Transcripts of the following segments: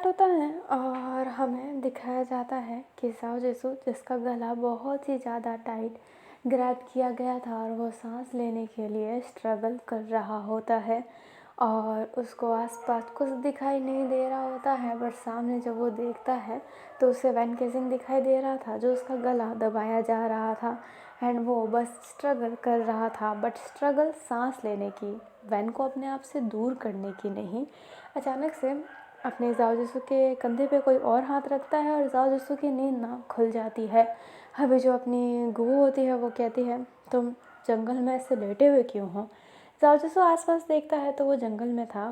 होता है और हमें दिखाया जाता है कि जाओ जेसु जिसका गला बहुत ही ज़्यादा टाइट ग्रैब किया गया था और वो सांस लेने के लिए स्ट्रगल कर रहा होता है और उसको आसपास कुछ दिखाई नहीं दे रहा होता है। बट सामने जब वो देखता है तो उसे वैन केसिंग दिखाई दे रहा था जो उसका गला दबाया जा रहा था एंड वो बस स्ट्रगल कर रहा था। बट स्ट्रगल सांस लेने की, वैन को अपने आप से दूर करने की नहीं। अचानक से अपने जाओ जिसू के कंधे पे कोई और हाथ रखता है और जाओ जिसू की नींद ना खुल जाती है। अभी जो अपनी गू होती है वो कहती है तुम जंगल में ऐसे लेटे हुए क्यों हो। जाओ जिसू आसपास देखता है तो वो जंगल में था,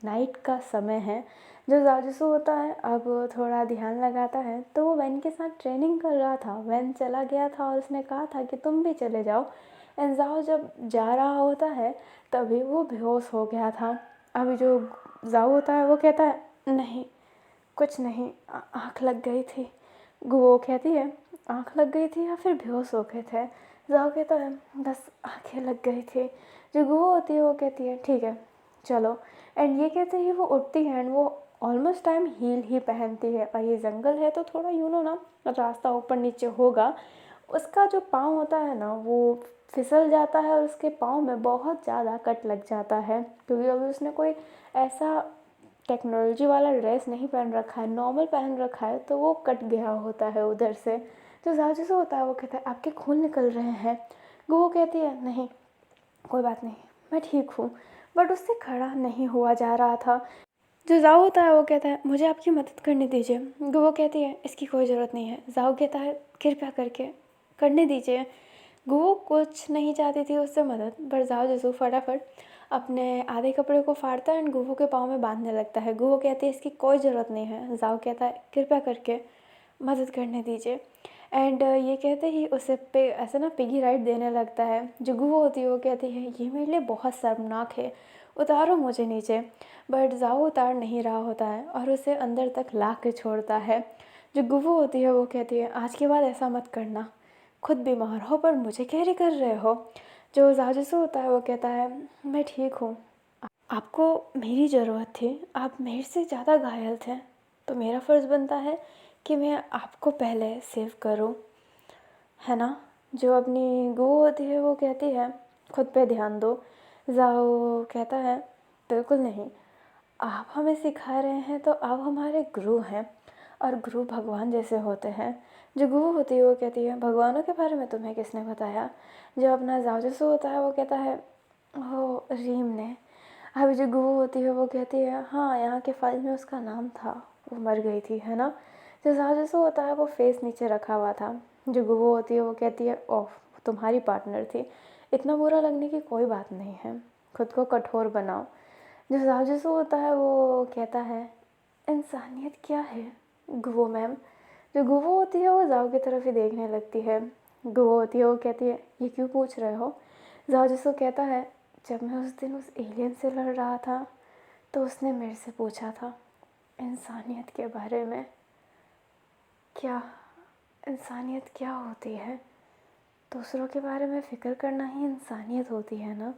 नाइट का समय है। जो जाओ जिसू होता है अब थोड़ा ध्यान लगाता है तो वो वैन के साथ ट्रेनिंग कर रहा था। वैन चला गया था और उसने कहा था कि तुम भी चले जाओ एंड जाओ जब जा रहा होता है तभी वो बेहोश हो गया था। अभी जो जाओ होता है वो कहता है नहीं कुछ नहीं, आँख लग गई थी। वो कहती है आँख लग गई थी या फिर बेहोश हो गए थे। जाओ कहता है बस आँखें लग गई थी। जो गो होती है वो कहती है ठीक है चलो एंड ये कहते ही वो उठती है एंड वो ऑलमोस्ट टाइम हील ही पहनती है। और ये जंगल है तो थोड़ा ना रास्ता ऊपर नीचे होगा। उसका जो पाँव होता है ना वो फिसल जाता है और उसके पाँव में बहुत ज़्यादा कट लग जाता है क्योंकि अभी उसने कोई ऐसा टेक्नोलॉजी वाला ड्रेस नहीं पहन रखा है, नॉर्मल पहन रखा है तो वो कट गया होता है उधर से। जो जाजू से होता है वो कहता है आपके खून निकल रहे हैं। वो कहती है नहीं कोई बात नहीं मैं ठीक हूँ। बट उससे खड़ा नहीं हुआ जा रहा था। जो जाओ होता है वो कहता है मुझे आपकी मदद करने दीजिए। वो कहती है इसकी कोई ज़रूरत नहीं है। जाओ कहता है कृपया करके करने दीजिए। वो कुछ नहीं चाहती थी उससे मदद, पर जाओ जसू फटाफट अपने आधे कपड़े को फाड़ता है एंड गुवो के पाँव में बांधने लगता है। गुवो कहती है इसकी कोई ज़रूरत नहीं है। जाओ कहता है कृपया करके मदद करने दीजिए एंड ये कहते ही उसे पे ऐसे ना पिगी राइड देने लगता है। जो गुवो होती है वो कहती है ये मेरे लिए बहुत शर्मनाक है, उतारो मुझे नीचे। बट जाओ उतार नहीं रहा होता है और उसे अंदर तक ला के छोड़ता है। जो गुवो होती है वो कहती है आज के बाद ऐसा मत करना, खुद बीमार हो पर मुझे कैरी कर रहे हो। जो जाजूसू होता है वो कहता है मैं ठीक हूँ, आपको मेरी ज़रूरत थी, आप मेरे से ज़्यादा घायल थे तो मेरा फ़र्ज़ बनता है कि मैं आपको पहले सेव करूँ, है ना। जो अपनी गो होती है वो कहती है खुद पे ध्यान दो। जाओ कहता है बिल्कुल नहीं, आप हमें सिखा रहे हैं तो आप हमारे गुरु हैं और गुरु भगवान जैसे होते हैं। जो गुरु होती है वो कहती है भगवानों के बारे में तुम्हें किसने बताया। जो अपना जाओजसू होता है वो कहता है ओ रीम ने। अभी जो गुरु होती है वो कहती है हाँ यहाँ के फाइल में उसका नाम था, वो मर गई थी, है ना। जो जाओजसू होता है वो फेस नीचे रखा हुआ था। जो गुरु होती है वो कहती है ओह तुम्हारी पार्टनर थी, इतना बुरा लगने की कोई बात नहीं है, खुद को कठोर बनाओ। जो जाजूसू होता है वो कहता है इंसानियत क्या है गुवो मैम। जो गुवो होती है वो जाओ की तरफ ही देखने लगती है। गुवो होती है वो कहती है ये क्यों पूछ रहे हो। जाजूसू कहता है जब मैं उस दिन उस एलियन से लड़ रहा था तो उसने मेरे से पूछा था इंसानियत के बारे में, क्या इंसानियत क्या होती है। दूसरों के बारे में फ़िक्र करना ही इंसानियत होती है ना।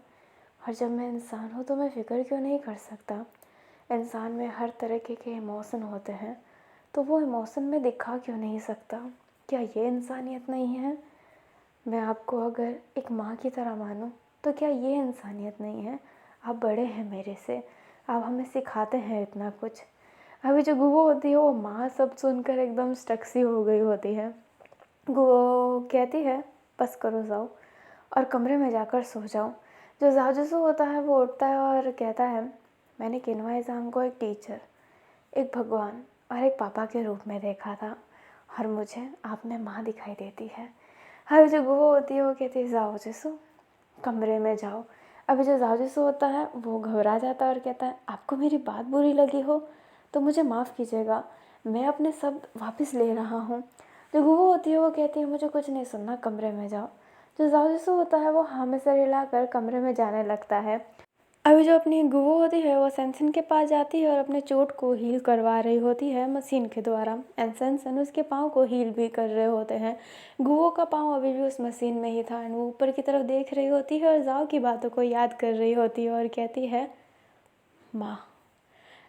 और जब मैं इंसान हूँ तो मैं फ़िक्र क्यों नहीं कर सकता। इंसान में हर तरह के इमोशन होते हैं तो वो इमोशन में दिखा क्यों नहीं सकता। क्या ये इंसानियत नहीं है। मैं आपको अगर एक माँ की तरह मानूँ तो क्या ये इंसानियत नहीं है। आप बड़े हैं मेरे से, आप हमें सिखाते हैं इतना कुछ। अभी जो गुवो होती है वो माँ सब सुनकर एकदम स्टक सी हो गई होती है। गुवो कहती है बस करो जाओ और कमरे में जाकर सो जाओ। जो जाजूसू होता है वो उठता है और कहता है मैंने किन्वा एग्ज़ाम को एक टीचर, एक भगवान और एक पापा के रूप में देखा था और मुझे आप में माँ दिखाई देती है। हर जो गुवो होती है वो कहती है जाओ जिसू कमरे में जाओ। अभी जो जाजूसू होता है वो घबरा जाता है और कहता है आपको मेरी बात बुरी लगी हो तो मुझे माफ़ कीजिएगा, मैं अपने शब्द वापस ले रहा हूँ। जो गुवो होती है वो कहती है मुझे कुछ नहीं सुनना, कमरे में जाओ। जो जाजूसू होता है वो हाँ में सर हिलाकर कमरे में जाने लगता है। अभी जो अपनी गुवो होती है वो सैनसन के पास जाती है और अपने चोट को हील करवा रही होती है मशीन के द्वारा एंड सैनसन उसके पाँव को हील भी कर रहे होते हैं। गुवो का पाँव अभी भी उस मशीन में ही था एंड वो ऊपर की तरफ देख रही होती है और जाओ की बातों को याद कर रही होती है और कहती है माँ।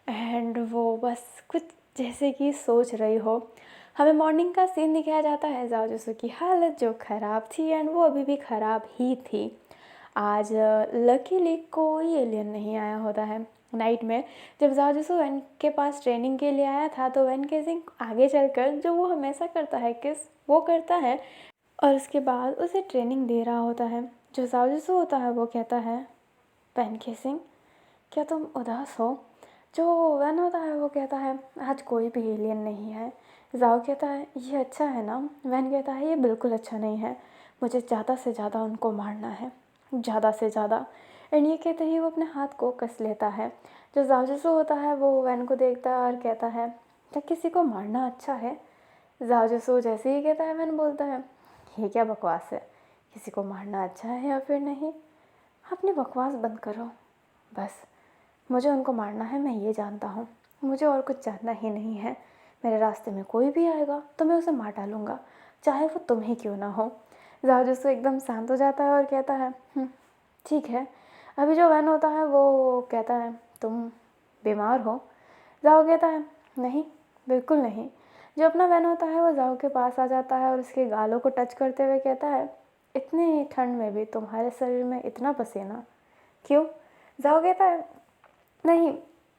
एंड वो बस कुछ जैसे कि सोच रही हो। हमें मॉर्निंग का सीन दिखाया जाता है, जाओ जसू की हालत जो ख़राब थी एंड वो अभी भी ख़राब ही थी। आज लकीली कोई एलियन नहीं आया होता है। नाइट में जब जाओ जसू वैन के पास ट्रेनिंग के लिए आया था तो वैन केजिंग आगे चलकर जो वो हमेशा करता है किस वो करता है और उसके बाद उसे ट्रेनिंग दे रहा होता है। जो जाओ जसू होता है वो कहता है, वैन केजिंग क्या तुम उदास हो? जो वैन होता है वो कहता है, आज कोई भी एलियन नहीं है। जाओ कहता है, ये अच्छा है ना? वैन कहता है, ये बिल्कुल अच्छा नहीं है, मुझे ज़्यादा से ज़्यादा उनको मारना है, ज़्यादा से ज़्यादा। एंड ये कहते ही वो अपने हाथ को कस लेता है। जो जाओ जसू होता है वो वैन को देखता है और कहता है, क्या किसी को मारना अच्छा है? जाओ जसू जैसे ही कहता है वैन बोलता है, ये क्या बकवास है, किसी को मारना अच्छा है या फिर नहीं? अपनी बकवास बंद करो, बस मुझे उनको मारना है, मैं ये जानता हूँ, मुझे और कुछ जानना ही नहीं है। मेरे रास्ते में कोई भी आएगा तो मैं उसे मार डालूँगा, चाहे वो तुम ही क्यों ना हो। जाओ जसू एकदम शांत हो जाता है और कहता है, ठीक है। अभी जो वैन होता है वो कहता है, तुम बीमार हो? जाओ कहता है, नहीं बिल्कुल नहीं। जो अपना वैन होता है वो जाओ के पास आ जाता है और उसके गालों को टच करते हुए कहता है, इतनी ठंड में भी तुम्हारे शरीर में इतना पसीना क्यों? जाओ कहता है, नहीं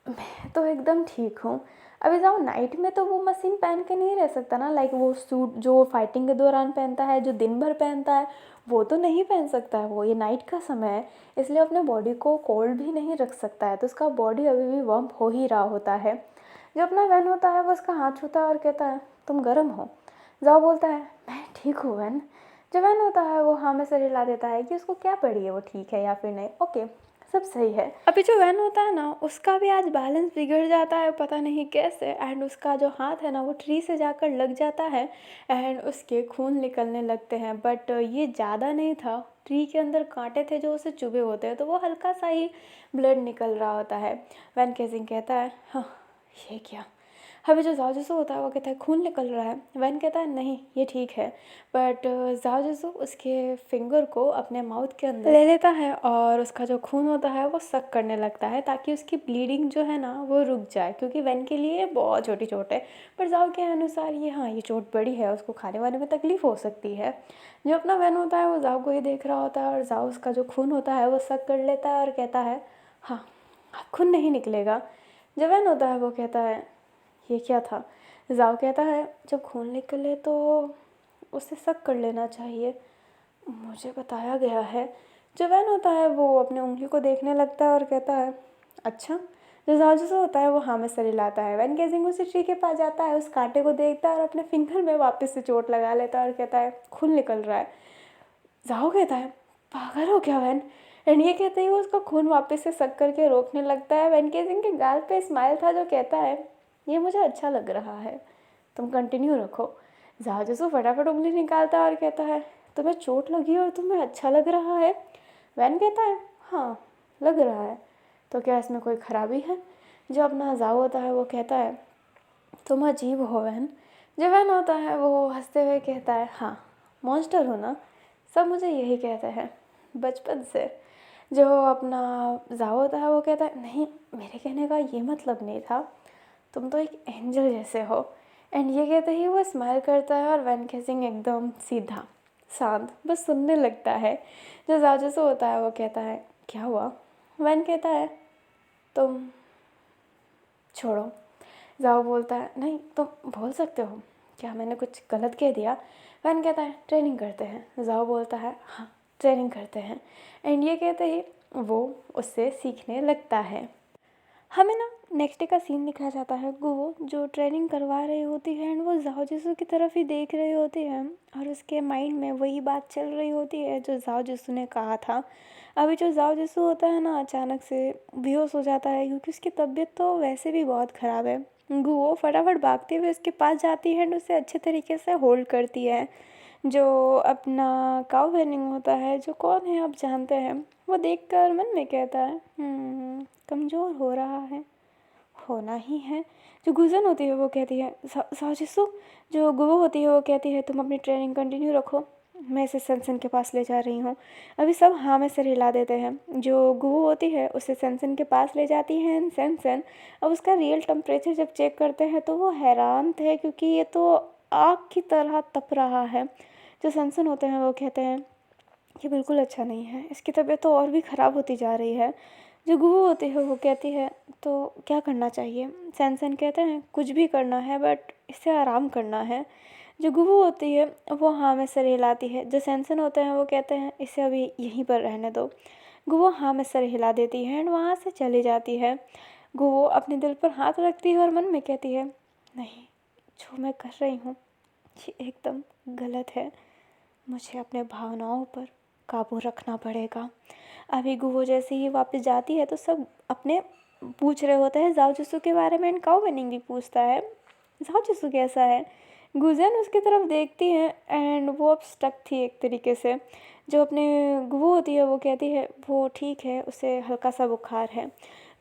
मैं तो एकदम ठीक हूँ। अभी जाओ नाइट में तो वो मशीन पहन के नहीं रह सकता ना, लाइक वो सूट जो फाइटिंग के दौरान पहनता है, जो दिन भर पहनता है, वो तो नहीं पहन सकता है। वो ये नाइट का समय है इसलिए अपने बॉडी को कोल्ड भी नहीं रख सकता है, तो उसका बॉडी अभी भी वार्म हो ही रहा होता है। जो अपना वैन होता है वो उसका हाथ छूता है और कहता है, तुम गर्म हो? जाओ बोलता है, मैं ठीक हूँ वैन। जो वैन होता है वो हाँ में सर हिला देता है कि उसको क्या पड़ी है, वो ठीक है या फिर नहीं, ओके सब सही है। अभी जो वैन होता है ना उसका भी आज बैलेंस बिगड़ जाता है, पता नहीं कैसे, एंड उसका जो हाथ है ना वो ट्री से जाकर लग जाता है एंड उसके खून निकलने लगते हैं। बट ये ज़्यादा नहीं था, ट्री के अंदर कांटे थे जो उसे चुभे होते हैं, तो वो हल्का सा ही ब्लड निकल रहा होता है। वैन केजिंग कहता है, हाँ ये क्या? अभी जो जाओ जसू होता है वो कहता है, खून निकल रहा है। वैन कहता है, नहीं ये ठीक है। बट जाओ जसू उसके फिंगर को अपने माउथ के अंदर ले लेता है और उसका जो खून होता है वो सक करने लगता है ताकि उसकी ब्लीडिंग जो है ना वो रुक जाए, क्योंकि वैन के लिए बहुत छोटी चोट है, पर जाओ के अनुसार ये हाँ ये चोट बड़ी है, उसको खाने वाने में तकलीफ़ हो सकती है। जो अपना वैन होता है वो जाओ को ही देख रहा होता है और जाओ उसका जो खून होता है वो सक कर लेता है और कहता है, हाँ खून नहीं निकलेगा। जो वैन होता है वो कहता है, ये क्या था? जाओ कहता है, जब खून निकले तो उसे सक कर लेना चाहिए, मुझे बताया गया है। जो वैन होता है वो अपने उंगली को देखने लगता है और कहता है, अच्छा। जो जाओ जैसा होता है वो हाँ में सर हिलाता है। वैन केजिंग उसी ट्री के पास जाता है, उस कांटे को देखता है और अपने फिंगर में वापस से चोट लगा लेता है और कहता है, खून निकल रहा है। जाओ कहता है, पागल हो क्या वैन? एंड ये कहते ही वो उसका खून वापस से सक करके रोकने लगता है। वैन केजिंग के गाल पे स्माइल था जो कहता है, ये मुझे अच्छा लग रहा है, तुम कंटिन्यू रखो। जाओ जसू फटाफट उंगली निकालता है और कहता है, तुम्हें चोट लगी और तुम्हें अच्छा लग रहा है? वैन कहता है, हाँ लग रहा है, तो क्या इसमें कोई खराबी है? जो अपना जाओ होता है वो कहता है, तुम अजीब हो वैन। जो वैन होता है वो हंसते हुए कहता है, हाँ मॉन्स्टर हो ना, सब मुझे यही कहते हैं बचपन से। जो अपना जाओ होता है वो कहता है, नहीं मेरे कहने का ये मतलब नहीं था, तुम तो एक एंजल जैसे हो। एंड ये कहते ही वो स्माइल करता है और वैन केजिंग एकदम सीधा शांत बस सुनने लगता है। जो जाओ जैसे होता है वो कहता है, क्या हुआ? वैन कहता है, तुम छोड़ो। जाओ बोलता है, नहीं तुम बोल सकते हो, क्या मैंने कुछ गलत कह दिया? वैन कहता है, ट्रेनिंग करते हैं। जाओ बोलता है, हाँ ट्रेनिंग करते हैं। एंड ये कहते ही वो उससे सीखने लगता है। हमें ना नेक्स्ट डे का सीन दिखाया जाता है, गुवो जो ट्रेनिंग करवा रही होती है एंड वो जाओ जिसू की तरफ ही देख रही होती है और उसके माइंड में वही बात चल रही होती है जो जाओ जिसू ने कहा था। अभी जो जाओ जिसू होता है ना अचानक से बेहोश हो जाता है, क्योंकि उसकी तबीयत तो वैसे भी बहुत ख़राब है। गुवो फटाफट भागते हुए उसके पास जाती है एंड उसे अच्छे तरीके से होल्ड करती है। जो अपना काउ वेनिंग होता है, जो कौन है आप जानते हैं, वो देखकर मन में कहता है, कमज़ोर हो रहा है, होना ही है। जो गुजन होती है वो कहती है, साजिशु। जो गुवो होती है वो कहती है, तुम अपनी ट्रेनिंग कंटिन्यू रखो, मैं इसे सनसन के पास ले जा रही हूँ। अभी सब हाँ में सिर हिला देते हैं। जो गुहू होती है उसे सनसन के पास ले जाती है एंड सनसन अब उसका रियल टेम्परेचर जब चेक करते हैं तो वो हैरान थे क्योंकि ये तो आग की तरह तप रहा है। जो सनसन होते हैं वो कहते हैं कि बिल्कुल अच्छा नहीं है, इसकी तबीयत तो और भी ख़राब होती जा रही है। जो गुहू होती है वो कहती है तो क्या करना चाहिए। सनसन कहते हैं कुछ भी करना है बट इससे आराम करना है। जो गुहू होती है वो हाँ में सर हिलाती है। जो सैनसन होते हैं वो कहते हैं इसे अभी यहीं पर रहने दो। गुहू हाँ में सर हिला देती है एंड वहाँ से चली जाती है। गुहू अपने दिल पर हाथ रखती है और मन में कहती है नहीं, जो मैं कर रही हूँ ये एकदम गलत है। मुझे अपने भावनाओं पर काबू रखना पड़ेगा। अभी गुहू जैसे ही वापस जाती है तो सब अपने पूछ रहे होते हैं जाओ जिसू के बारे में एंड काओ विनिंग भी पूछता है जाओ जिसू कैसा है। गुजन उसकी तरफ देखती है एंड वो अब स्टक थी एक तरीके से। जो अपने गुहू होती है वो कहती है वो ठीक है, उसे हल्का सा बुखार है।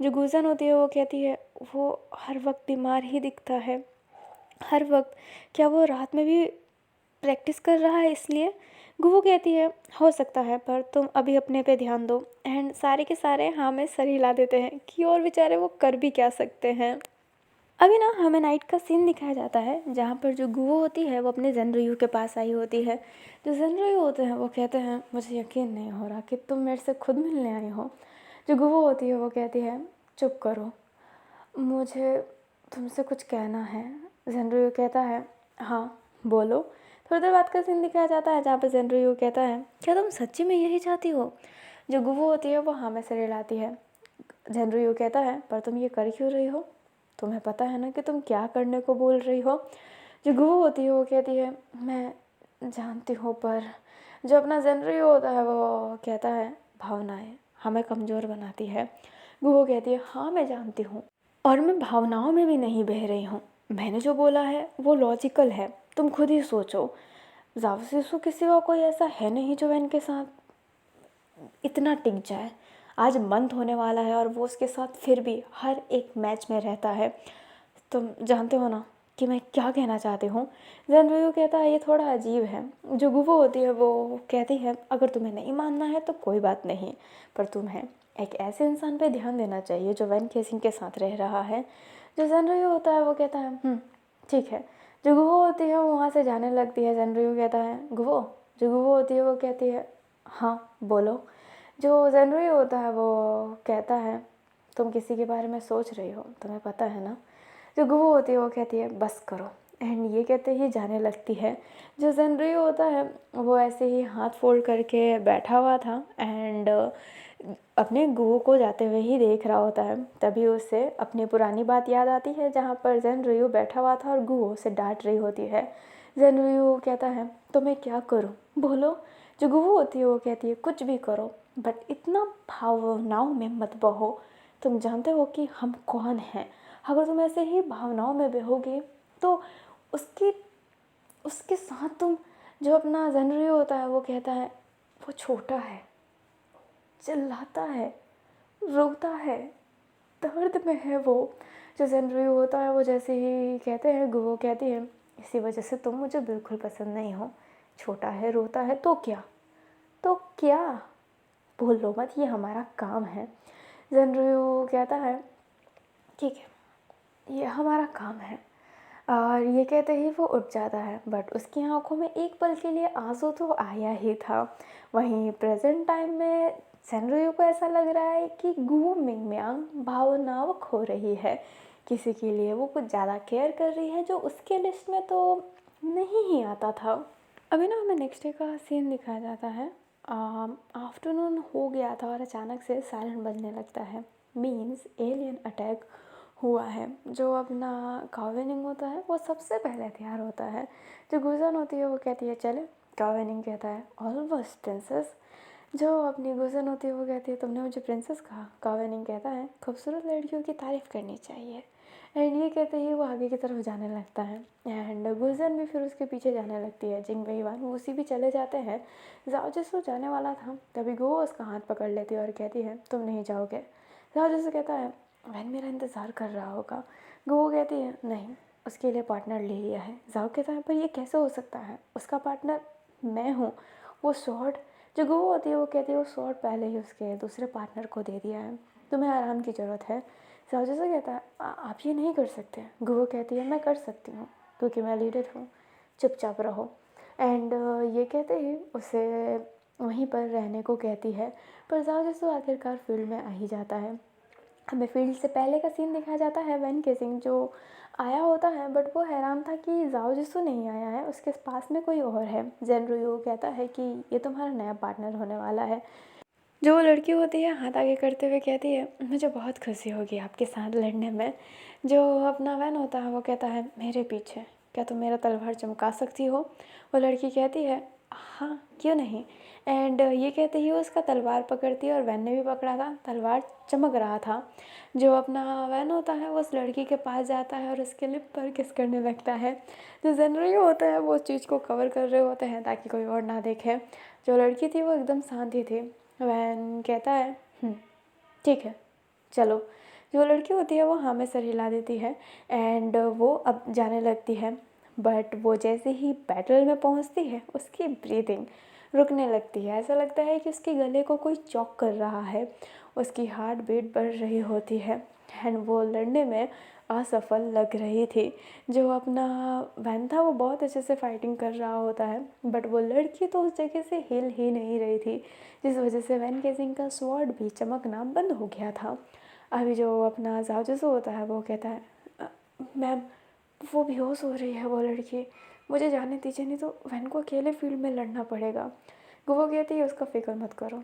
जो गुजन होती है वो कहती है वो हर वक्त बीमार ही दिखता है, हर वक्त। क्या वो रात में भी प्रैक्टिस कर रहा है इसलिए। गुहू कहती है हो सकता है पर तुम अभी अपने पे ध्यान दो एंड सारे के सारे हाँ में सर हिला देते हैं कि और बेचारे वो कर भी क्या सकते हैं। अभी ना हमें नाइट का सीन दिखाया जाता है जहाँ पर जो गुहू होती है वो अपने जनरयू के पास आई होती है। जो जनरयू होते हैं वो कहते हैं मुझे यकीन नहीं हो रहा कि तुम मेरे से खुद मिलने आई हो। जो गुहू होती है वो कहती है चुप करो, मुझे तुमसे कुछ कहना है। जनरयू कहता है हाँ बोलो। थोड़ी देर बाद का सीन दिखाया जाता है जहाँ पर जनरयू कहता है क्या तुम सच्ची में यही चाहती हो। जो गुहू होती है वो हाँ में सिर हिलाती है। जनरयू कहता है पर तुम ये कर क्यों रही हो, तुम्हें पता है ना कि तुम क्या करने को बोल रही हो। जो गुहू होती है वो कहती है मैं जानती हूँ पर। जो अपना जनरयू होता है वो कहता है भावनाएं हमें कमज़ोर बनाती है। गुहू कहती है हाँ मैं जानती हूँ और मैं भावनाओं में भी नहीं बह रही हूँ। मैंने जो बोला है वो लॉजिकल है, तुम खुद ही सोचो। जावसिसु के सिवा कोई ऐसा है नहीं जो इनके साथ इतना टिक जाए। आज मंथ होने वाला है और वो उसके साथ फिर भी हर एक मैच में रहता है। तुम जानते हो ना कि मैं क्या कहना चाहती हूँ। जनरयू कहता है ये थोड़ा अजीब है। जो गुहू होती है वो कहती है अगर तुम्हें नहीं मानना है तो कोई बात नहीं, पर तुम्हें एक ऐसे इंसान पे ध्यान देना चाहिए जो वैन केसिंग के साथ रह रहा है। जो जनरयू होता है वो कहता है ठीक है। जो गुहू होती है वो वहाँ से जाने लगती है। जनरयू कहता है गुहू। जो गुहू होती है वो कहती है हाँ बोलो। जो जनरयू होता है वो कहता है तुम किसी के बारे में सोच रही हो, तुम्हें पता है ना। जो गुहू होती है वो कहती है बस करो एंड ये कहते ही जाने लगती है। जो जनरयू होता है वो ऐसे ही हाथ फोल्ड करके बैठा हुआ था एंड अपने गुहू को जाते हुए ही देख रहा होता है। तभी उसे अपनी पुरानी बात याद आती है जहाँ पर जनरयू बैठा हुआ था और गुहू उसे डांट रही होती है। जनरयू कहता है तो मैं क्या करूँ बोलो। जो गुहू होती है वो कहती है कुछ भी करो बट इतना भावनाओं में मत बहो। तुम जानते हो कि हम कौन हैं। अगर तुम ऐसे ही भावनाओं में बहोगे तो उसकी उसके साथ तुम। जो अपना जनरयू होता है वो कहता है वो छोटा है, चिल्लाता है, रोता है, दर्द में है वो। जो जनरयू होता है वो जैसे ही कहते हैं गुहू कहती है इसी वजह से तुम मुझे बिल्कुल पसंद नहीं हो। छोटा है, रोता है तो क्या, तो क्या, बोल लो मत, ये हमारा काम है। जनरयू कहता है ठीक है ये हमारा काम है। और ये कहते ही वो उठ जाता है बट उसकी आंखों में एक पल के लिए आंसू तो आया ही था। वहीं प्रेजेंट टाइम में जनरयू को ऐसा लग रहा है कि गुहू मिंगमियांग भावनाव खो रही है। किसी के लिए वो कुछ ज़्यादा केयर कर रही है जो उसके लिस्ट में तो नहीं ही आता था। अभी ना हमें नेक्स्ट डे का सीन दिखाया जाता है। आफ्टरनून हो गया था और अचानक से सायरन बजने लगता है। मीन्स एलियन अटैक हुआ है। जो अपना कावेनिंग होता है वो सबसे पहले तैयार होता है। जो गुजन होती है वो कहती है चले। कावेनिंग कहता है ऑलमोस्ट प्रिंसेस। जो अपनी गुजन होती है वो कहती है तुमने मुझे प्रिंसेस कहा। कावेनिंग कहता है खूबसूरत लड़कियों की तारीफ़ करनी चाहिए। एंड ये कहते ही वो आगे की तरफ जाने लगता है एंड गुजन भी फिर उसके पीछे जाने लगती है। जिंग वेईवान वो उसी भी चले जाते हैं। जाओ जिसो जाने वाला था तभी गुहू उसका हाथ पकड़ लेती है और कहती है तुम नहीं जाओगे। जाओ जिसो कहता है वैन मेरा इंतज़ार कर रहा होगा। गुहू कहती है नहीं, उसके लिए पार्टनर ले लिया है। जाओ कहता है पर ये कैसे हो सकता है, उसका पार्टनर मैं हूँ। वो स्वॉर्ड जो गुवो होती है वो कहती है वो स्वॉर्ड पहले ही उसके दूसरे पार्टनर को दे दिया है, तुम्हें आराम की ज़रूरत है। ज़ाओ जैसे कहता है आप ये नहीं कर सकते। गुवो कहती है मैं कर सकती हूँ क्योंकि मैं लीडर हूँ, चुपचाप रहो। एंड ये कहते ही उसे वहीं पर रहने को कहती है। पर ज़ाओ जैसो आखिरकार फील्ड में आ ही जाता है। हमें फील्ड से पहले का सीन दिखाया जाता है वैन केसिंग जो आया होता है, बट वो हैरान था कि ज़ाओ जिसू नहीं आया है, उसके पास में कोई और है। जेनरुयो कहता है कि ये तुम्हारा नया पार्टनर होने वाला है। जो वो लड़की होती है हाथ आगे करते हुए कहती है मुझे बहुत खुशी होगी आपके साथ लड़ने में। जो अपना वैन होता है वो कहता है मेरे पीछे, क्या तुम मेरा तलवार चमका सकती हो। वो लड़की कहती है हाँ क्यों नहीं। एंड ये कहते ही वो उसका तलवार पकड़ती है और वैन ने भी पकड़ा था, तलवार चमक रहा था। जो अपना वैन होता है वो उस लड़की के पास जाता है और उसके लिप पर किस करने लगता है। जो जेनरियो होता है वो उस चीज़ को कवर कर रहे होते हैं ताकि कोई और ना देखे। जो लड़की थी वो एकदम शांति थी। वैन कहता है ठीक है चलो। जो लड़की होती है वो हाँ में सर हिला देती है एंड वो अब जाने लगती है। बट वो जैसे ही बैटल में पहुंचती है उसकी ब्रीदिंग रुकने लगती है। ऐसा लगता है कि उसके गले को कोई चॉक कर रहा है, उसकी हार्ट बीट बढ़ रही होती है एंड वो लड़ने में असफल लग रही थी। जो अपना वैन था वो बहुत अच्छे से फाइटिंग कर रहा होता है, बट वो लड़की तो उस जगह से हिल ही नहीं रही थी, जिस वजह से वैन केसिंग का स्वॉर्ड भी चमकना बंद हो गया था। अभी जो अपना ज़ाओ जैसो होता है वो कहता है मैम वो बेहोश हो रही है वो लड़की, मुझे जाने दीजिए नहीं तो वैन को अकेले फील्ड में लड़ना पड़ेगा। वो कहती है उसका फिक्र मत करो,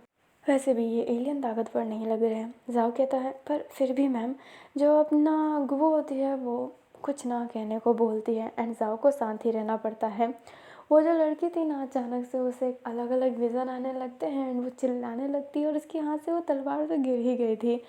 वैसे भी ये एलियन ताकतवर नहीं लग रहे हैं। ज़ाओ कहता है पर फिर भी मैम। जो अपना गुवो होती है वो कुछ ना कहने को बोलती है एंड ज़ाओ को शांत ही रहना पड़ता है। वो जो लड़की थी ना अचानक से उसे अलग अलग विज़न आने लगते हैं एंड वो चिल्लाने लगती है और उसके हाथ से वो तलवार तो गिर ही गई थी।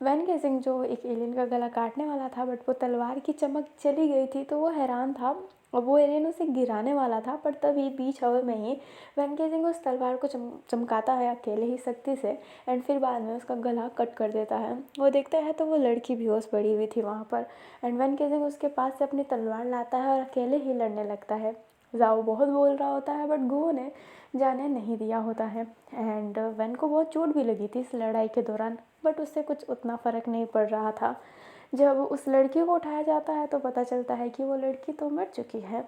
वैन केसिंग जो एक एलियन का गला काटने वाला था बट वो तलवार की चमक चली गई थी तो वो हैरान था और वो एलियन उसे गिराने वाला था, पर तभी बीच हवा में ही वैन केसिंग उस तलवार को चमकाता है अकेले ही शक्ति से एंड फिर बाद में उसका गला कट कर देता है। वो देखता है तो वो लड़की बेहोश पड़ी हुई थी वहाँ पर एंड वैन केसिंग उसके पास से अपनी तलवार लाता है और अकेले ही लड़ने लगता है। ज़ाओ बहुत बोल रहा होता है बट गुओ ने जाने नहीं दिया होता है एंड वैन को बहुत चोट भी लगी थी इस लड़ाई के दौरान, बट उससे कुछ उतना फ़र्क नहीं पड़ रहा था। जब उस लड़की को उठाया जाता है तो पता चलता है कि वो लड़की तो मर चुकी है।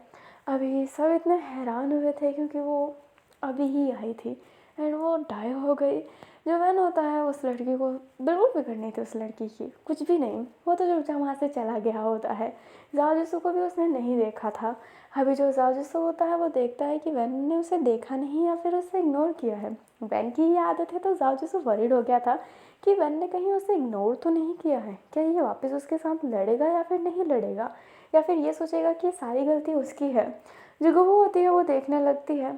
अभी सब इतने हैरान हुए थे क्योंकि वो अभी ही आई थी एंड वो डाई हो गई। जो वैन होता है उस लड़की को बिल्कुल फिक्र नहीं थी उस लड़की की, कुछ भी नहीं, वो तो चुपचाप वहाँ से चला गया होता है। ज़ाओ जिसू को भी उसने नहीं देखा था। अभी जो ज़ाओ जिसू होता है वो देखता है कि वैन ने उसे देखा नहीं या फिर उसे इग्नोर किया है। वैन की ये आदत है तो ज़ाओ जिसू वरीड हो गया था कि वैन ने कहीं उसे इग्नोर तो नहीं किया है, क्या ये वापस उसके साथ लड़ेगा या फिर नहीं लड़ेगा, या फिर ये सोचेगा कि सारी गलती उसकी है। जो गुवो होती है वो देखने लगती है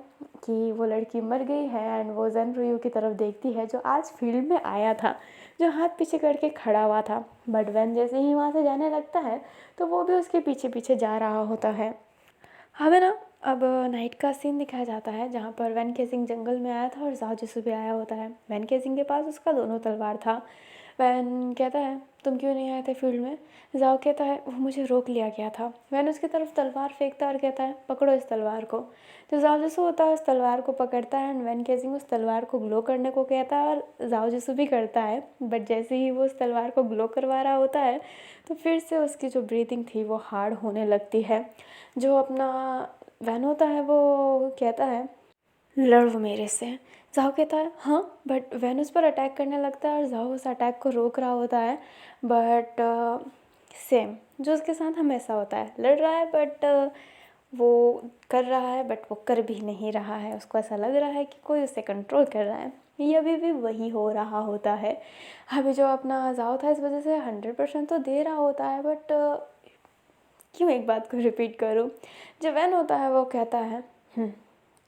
कि वो लड़की मर गई है एंड वो जेनरुयो की तरफ देखती है जो आज फील्ड में आया था, जो हाथ पीछे करके खड़ा हुआ था। बट वैन जैसे ही वहाँ से जाने लगता है तो वो भी उसके पीछे पीछे जा रहा होता है। हमें ना अब नाइट का सीन दिखाया जाता है जहाँ पर वैन केसिंग जंगल में आया था और ज़ाओ जिसू भी आया होता है। वैन केसिंग के पास उसका दोनों तलवार था। वैन कहता है तुम क्यों नहीं आए थे फील्ड में। ज़ाओ कहता है वो मुझे रोक लिया गया था। वैन उसकी तरफ तलवार फेंकता है और कहता है पकड़ो इस तलवार को। जो ज़ाओ जिसू होता है उस तलवार को पकड़ता है एंड वैन केसिंग उस तलवार को ग्लो करने को कहता है और ज़ाओ जिसू भी करता है। बट जैसे ही वो उस तलवार को ग्लो करवा रहा होता है तो फिर से उसकी जो ब्रीथिंग थी वो हार्ड होने लगती है। जो अपना वैन होता है वो कहता है लड़ो मेरे से। ज़ाओ कहता है हाँ, बट वैन उस पर अटैक करने लगता है और ज़ाओ उस अटैक को रोक रहा होता है। बट सेम जो उसके साथ हमेशा होता है, लड़ रहा है बट वो कर रहा है बट वो कर भी नहीं रहा है। उसको ऐसा लग रहा है कि कोई उसे कंट्रोल कर रहा है, ये अभी भी वही हो रहा होता है। अभी जो अपना ज़ाओ था इस वजह से 100% तो दे रहा होता है, बट क्यों एक बात को रिपीट करूँ। जो वैन होता है वो कहता है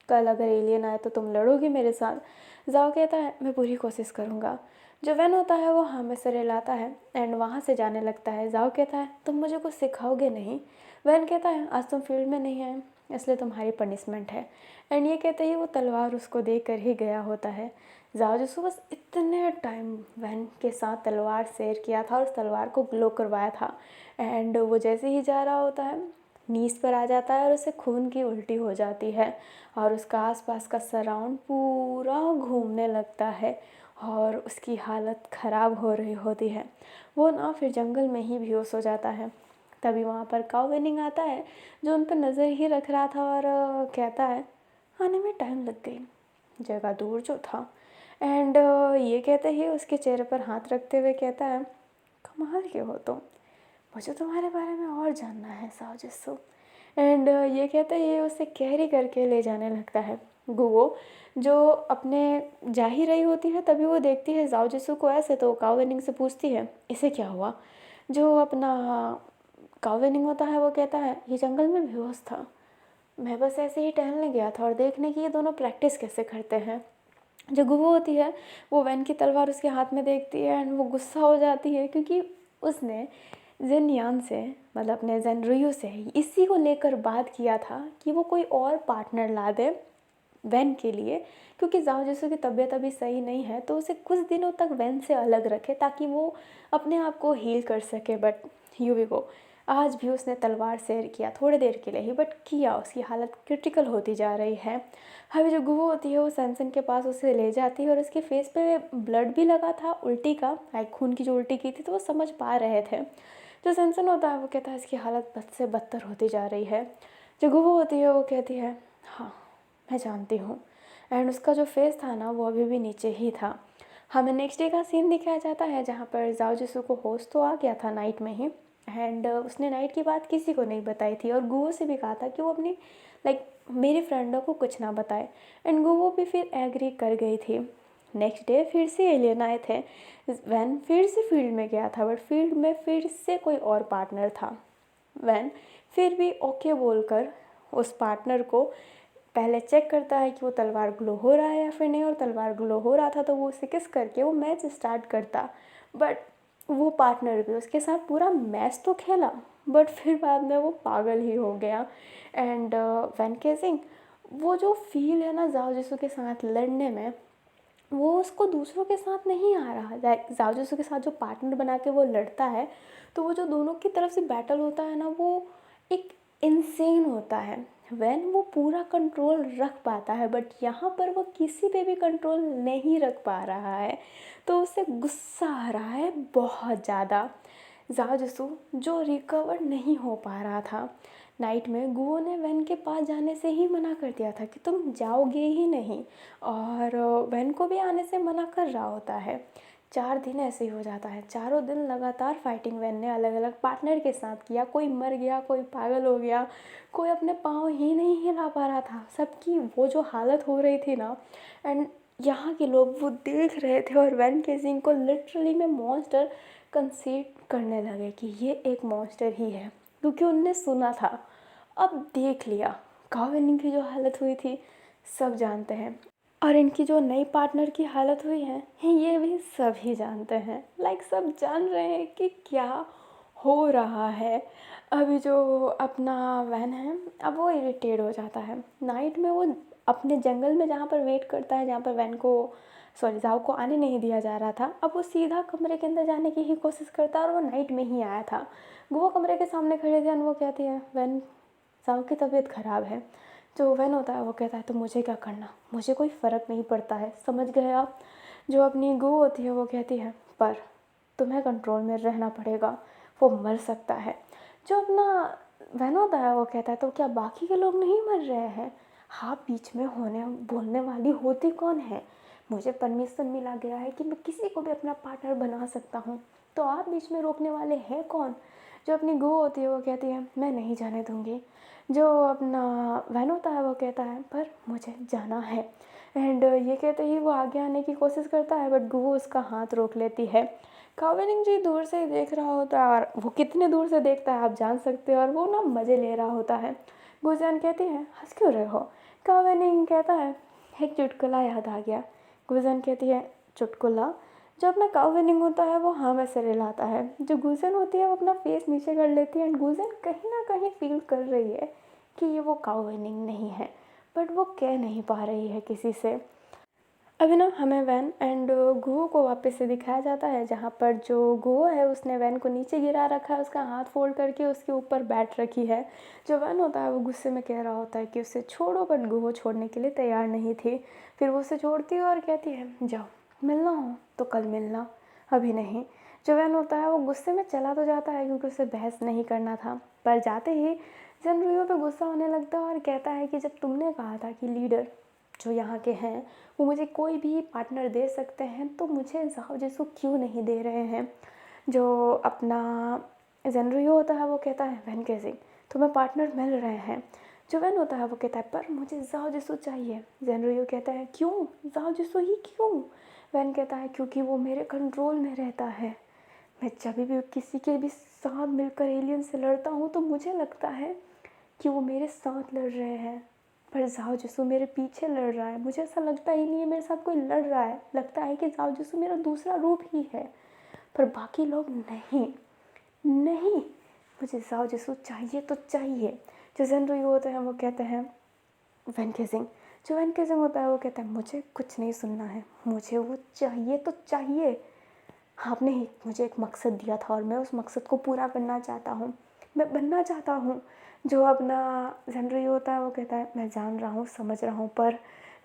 कल अगर एलियन आए तो तुम लड़ोगी मेरे साथ। ज़ाओ कहता है मैं पूरी कोशिश करूँगा। जो वैन होता है वो हाँ में सर हिलाता है एंड वहाँ से जाने लगता है। ज़ाओ कहता है तुम मुझे कुछ सिखाओगे नहीं। वैन कहता है आज तुम फील्ड में नहीं आए इसलिए तुम्हारी पनिशमेंट है। एंड ये कहते ही वो तलवार उसको दे कर ही गया होता है। ज़ाओ जिसको बस इतने टाइम वैन के साथ तलवार शेयर किया था और उस तलवार को ग्लो करवाया था एंड वो जैसे ही जा रहा होता है नीज पर आ जाता है और उसे खून की उल्टी हो जाती है और उसका आसपास का सराउंड पूरा घूमने लगता है और उसकी हालत ख़राब हो रही होती है। वो ना फिर जंगल में ही बेहोश हो जाता है। तभी वहाँ पर काऊ विनिंग आता है जो उन पर नज़र ही रख रहा था और कहता है आने में टाइम लग गई, जगह दूर जो था। एंड ये कहते ही उसके चेहरे पर हाथ रखते हुए कहता है कमाल के हो तुम, मुझे तुम्हारे बारे में और जानना है साओ जिसो। एंड ये कहते ही उसे कैरी करके ले जाने लगता है। गुवो जो अपने जा ही रही होती है तभी वो देखती है जाओ जिसू को ऐसे, तो काओ वेनिंग से पूछती है इसे क्या हुआ। जो अपना काओ वेनिंग होता है वो कहता है ये जंगल में बेहोश था, मैं बस ऐसे ही टहलने गया था और देखने की ये दोनों प्रैक्टिस कैसे करते हैं। जो गुवो होती है वो वैन की तलवार उसके हाथ में देखती है एंड वो गुस्सा हो जाती है क्योंकि उसने जेन यान से, मतलब अपने जेन रुयू से इसी को लेकर बात किया था कि वो कोई और पार्टनर ला दे वैन के लिए, क्योंकि जाओ जिसू की तबीयत अभी सही नहीं है तो उसे कुछ दिनों तक वैन से अलग रखे ताकि वो अपने आप को हील कर सके। बट यूविगो आज भी उसने तलवार से किया, थोड़ी देर के लिए ही बट किया, उसकी हालत क्रिटिकल होती जा रही है। अभी जो गुवो होती है वो सैमसन के पास उसे ले जाती है और उसके फेस पे ब्लड भी लगा था उल्टी का, लाइक खून की जो उल्टी की थी, तो वो समझ पा रहे थे। जो सैमसन होता है वो कहता है इसकी हालत बद से बदतर होती जा रही है। जो गुवो होती है वो कहती है हाँ मैं जानती हूँ। एंड उसका जो फेस था ना वो अभी भी नीचे ही था। हमें नेक्स्ट डे का सीन दिखाया जाता है जहाँ पर जाओ जिसू को होश तो आ गया था नाइट में ही। एंड उसने नाइट की बात किसी को नहीं बताई थी और गुवो से भी कहा था कि वो अपनी लाइक मेरी फ्रेंडों को कुछ ना बताए। एंड गुवो भी फिर एग्री कर गई थी। नेक्स्ट डे फिर से एलियन आए थे। वैन फिर से फील्ड में गया था बट फील्ड में फिर से कोई और पार्टनर था। वैन फिर भी ओके बोलकर उस पार्टनर को पहले चेक करता है कि वो तलवार ग्लो हो रहा है या फिर नहीं, और तलवार ग्लो हो रहा था तो वो उसे किस करके वो मैच स्टार्ट करता। बट वो पार्टनर भी उसके साथ पूरा मैच तो खेला बट फिर बाद में वो पागल ही हो गया। एंड वैन केसिंग वो जो फील है ना जाओ जिसू के साथ लड़ने में, वो उसको दूसरों के साथ नहीं आ रहा। लाइक जाओ जिसू के साथ जो पार्टनर बना के वो लड़ता है तो वो जो दोनों की तरफ से बैटल होता है ना वो एक इनसेन होता है। वैन वो पूरा कंट्रोल रख पाता है बट यहाँ पर वो किसी पे भी कंट्रोल नहीं रख पा रहा है, तो उसे गुस्सा आ रहा है बहुत ज़्यादा। जाओ जिसू जो रिकवर नहीं हो पा रहा था, नाइट में गुवो ने वैन के पास जाने से ही मना कर दिया था कि तुम जाओगे ही नहीं, और वैन को भी आने से मना कर रहा होता है। 4 दिन ऐसे ही हो जाता है, चारों दिन लगातार फाइटिंग वैन ने अलग अलग पार्टनर के साथ किया। कोई मर गया, कोई पागल हो गया, कोई अपने पाँव ही नहीं हिला पा रहा था। सबकी वो जो हालत हो रही थी ना, एंड यहाँ के लोग वो देख रहे थे और वैन केसिंग को लिटरली में मॉन्स्टर कंसीड करने लगे कि ये एक मॉन्स्टर ही है, क्योंकि उनने सुना था। अब देख लिया काओ विनिंग की जो हालत हुई थी सब जानते हैं, और इनकी जो नई पार्टनर की हालत हुई है ये भी सब ही जानते हैं। लाइक सब जान रहे हैं कि क्या हो रहा है। अभी जो अपना वैन है अब वो इरिटेट हो जाता है। नाइट में वो अपने जंगल में जहाँ पर वेट करता है, जहाँ पर वैन को सॉरी जाओ को आने नहीं दिया जा रहा था, अब वो सीधा कमरे के अंदर जाने की ही कोशिश करता है और वो नाइट में ही आया था। वो कमरे के सामने खड़े थे और वो कहती है वैन जाओ की तबीयत ख़राब है। जो वैन होता है वो कहता है तो मुझे क्या करना, मुझे कोई फ़र्क नहीं पड़ता है, समझ गए आप। जो अपनी गो होती है वो कहती है पर तुम्हें कंट्रोल में रहना पड़ेगा, वो मर सकता है। जो अपना वैन होता है वो कहता है तो क्या बाकी के लोग नहीं मर रहे हैं, हाँ बीच में होने बोलने वाली होती कौन है, मुझे परमिशन मिला गया है कि मैं किसी को भी अपना पार्टनर बना सकता हूँ, तो आप बीच में रोकने वाले हैं कौन। जो अपनी गो होती है वो कहती है मैं नहीं जाने दूँगी। जो अपना वैन होता है वो कहता है पर मुझे जाना है। एंड ये कहते ही वो आगे आने की कोशिश करता है बट गुवो उसका हाथ रोक लेती है। काओ विनिंग जी दूर से ही देख रहा होता है, और वो कितने दूर से देखता है आप जान सकते हो, और वो ना मज़े ले रहा होता है। गुजियान कहती है हंस क्यों रहे हो। काओ विनिंग कहता है एक चुटकुला याद आ गया। गुजियान कहती है चुटकुला। जो अपना काओ विनिंग होता है वो हाँ में सिर हिलाता है। जो गुजियन होती है वो अपना फेस नीचे कर लेती है एंड गुजियन कहीं ना कहीं फील कर रही है कि ये वो काओ विनिंग नहीं है, बट वो कह नहीं पा रही है किसी से। अभी ना हमें वैन एंड गुहो को वापस से दिखाया जाता है, जहाँ पर जो गुहो है उसने वैन को नीचे गिरा रखा है, उसका हाथ फोल्ड करके उसके ऊपर बैठ रखी है। जो वैन होता है वो गुस्से में कह रहा होता है कि उसे छोड़ो, बट गुहो छोड़ने के लिए तैयार नहीं थी। फिर वो उसे छोड़ती है और कहती है जाओ, मिलना हो तो कल मिलना, अभी नहीं। जो वैन होता है वो गुस्से में चला तो जाता है क्योंकि उसे बहस नहीं करना था, पर जाते ही जनरुयो पे गुस्सा होने लगता है और कहता है कि जब तुमने कहा था कि लीडर जो यहाँ के हैं वो मुझे कोई भी पार्टनर दे सकते हैं, तो मुझे ज़ाओ जिसू क्यों नहीं दे रहे हैं। जो अपना जनरुयो होता है वो कहता है वैन केजिंग तुम्हें पार्टनर मिल रहे हैं। जो वैन होता है वो कहता है पर मुझे ज़ाओ जिसू चाहिए। जनरुयो कहता है क्यों, ज़ाओ जिसू ही क्यों। वैन कहता है क्योंकि वो मेरे कंट्रोल में रहता है। मैं जब भी किसी के भी साथ मिलकर एलियन से लड़ता हूँ तो मुझे लगता है कि वो मेरे साथ लड़ रहे हैं, पर ज़ाओ जिसू मेरे पीछे लड़ रहा है। मुझे ऐसा लगता ही नहीं है मेरे साथ कोई लड़ रहा है, लगता है कि ज़ाओ जिसू मेरा दूसरा रूप ही है। पर बाकी लोग नहीं, नहीं, मुझे ज़ाओ जिसू चाहिए तो चाहिए। जो ज़ेनरुयो होते हैं वो कहते हैं वैन केजिंग। जो वैन केजिंग होता है वो कहता है मुझे कुछ नहीं सुनना है, मुझे वो चाहिए तो चाहिए। आपने ही मुझे एक मकसद दिया था और मैं उस मकसद को पूरा करना चाहता हूँ, मैं बनना चाहता हूँ। जो अपना जनरल होता है वो कहता है मैं जान रहा हूँ, समझ रहा हूँ, पर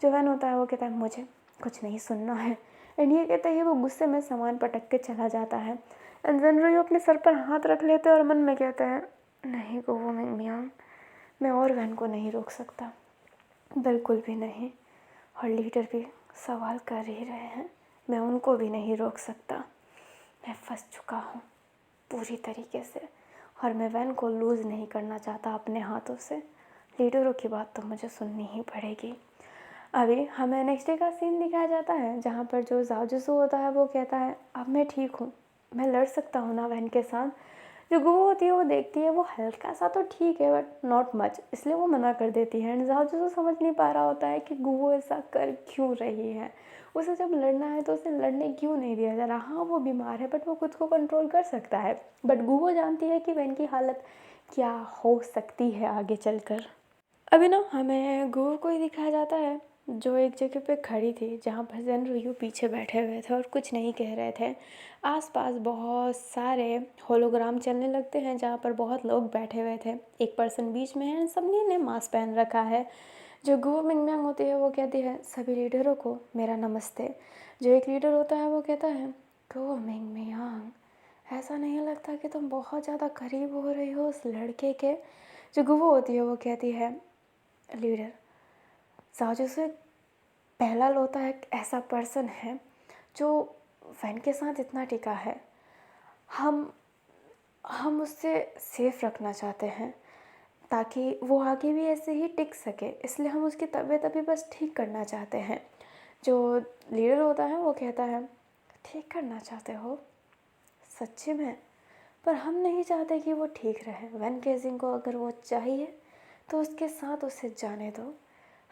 जो वैन होता है वो कहता है मुझे कुछ नहीं सुनना है। एंड ये कहते ही वो गुस्से में सामान पटक के चला जाता है। एंड जनरल अपने सर पर हाथ रख लेते हैं और मन में कहते हैं नहीं गुहो मिंगमियांग, मैं और वैन को नहीं रोक सकता, बिल्कुल भी नहीं। और लीडर भी सवाल कर ही रहे हैं, मैं उनको भी नहीं रोक सकता। मैं फंस चुका हूँ पूरी तरीके से और मैं वैन को लूज़ नहीं करना चाहता अपने हाथों से। लीडरों की बात तो मुझे सुननी ही पड़ेगी। अभी हमें नेक्स्ट डे का सीन दिखाया जाता है, जहाँ पर जो ज़ाओ जिसू होता है वो कहता है अब मैं ठीक हूँ, मैं लड़ सकता हूँ ना वैन के साथ। जो गुहो होती है वो देखती है वो हल्का सा तो ठीक है बट नॉट मच, इसलिए वो मना कर देती है। एंड ज़ाओ जिसू समझ नहीं पा रहा होता है कि गुहो ऐसा कर क्यों रही है, उसे जब लड़ना है तो उसे लड़ने क्यों नहीं दिया जा रहा। हाँ वो बीमार है बट वो खुद को कंट्रोल कर सकता है, बट गुहो जानती है कि वैन की हालत क्या हो सकती है आगे चलकर। अभी ना हमें गुहो को ही दिखाया जाता है जो एक जगह पे खड़ी थी, जहाँ पर ज़ेनरुयो पीछे बैठे हुए थे और कुछ नहीं कह रहे थे। आसपास बहुत सारे होलोग्राम चलने लगते हैं जहाँ पर बहुत लोग बैठे हुए थे, एक पर्सन बीच में है, सबने ने मास्क पहन रखा है। जो गुहो मिंगमियांग होती है वो कहती है सभी लीडरों को मेरा नमस्ते। जो एक लीडर होता है वो कहता है गुहो मिंगमियांग, ऐसा नहीं लगता कि तुम बहुत ज़्यादा करीब हो रही हो उस लड़के के। जो गुहो होती है वो कहती है लीडर ज़ाओ जिसू एक पहला होता है, एक ऐसा पर्सन है जो वैन के साथ इतना टिका है, हम उससे सेफ रखना चाहते हैं ताकि वो आगे भी ऐसे ही टिक सके, इसलिए हम उसकी तबीयत अभी बस ठीक करना चाहते हैं। जो लीडर होता है वो कहता है ठीक करना चाहते हो सच्ची में, पर हम नहीं चाहते कि वो ठीक रहे। वैन केजिंग को अगर वो चाहिए तो उसके साथ उसे जाने दो,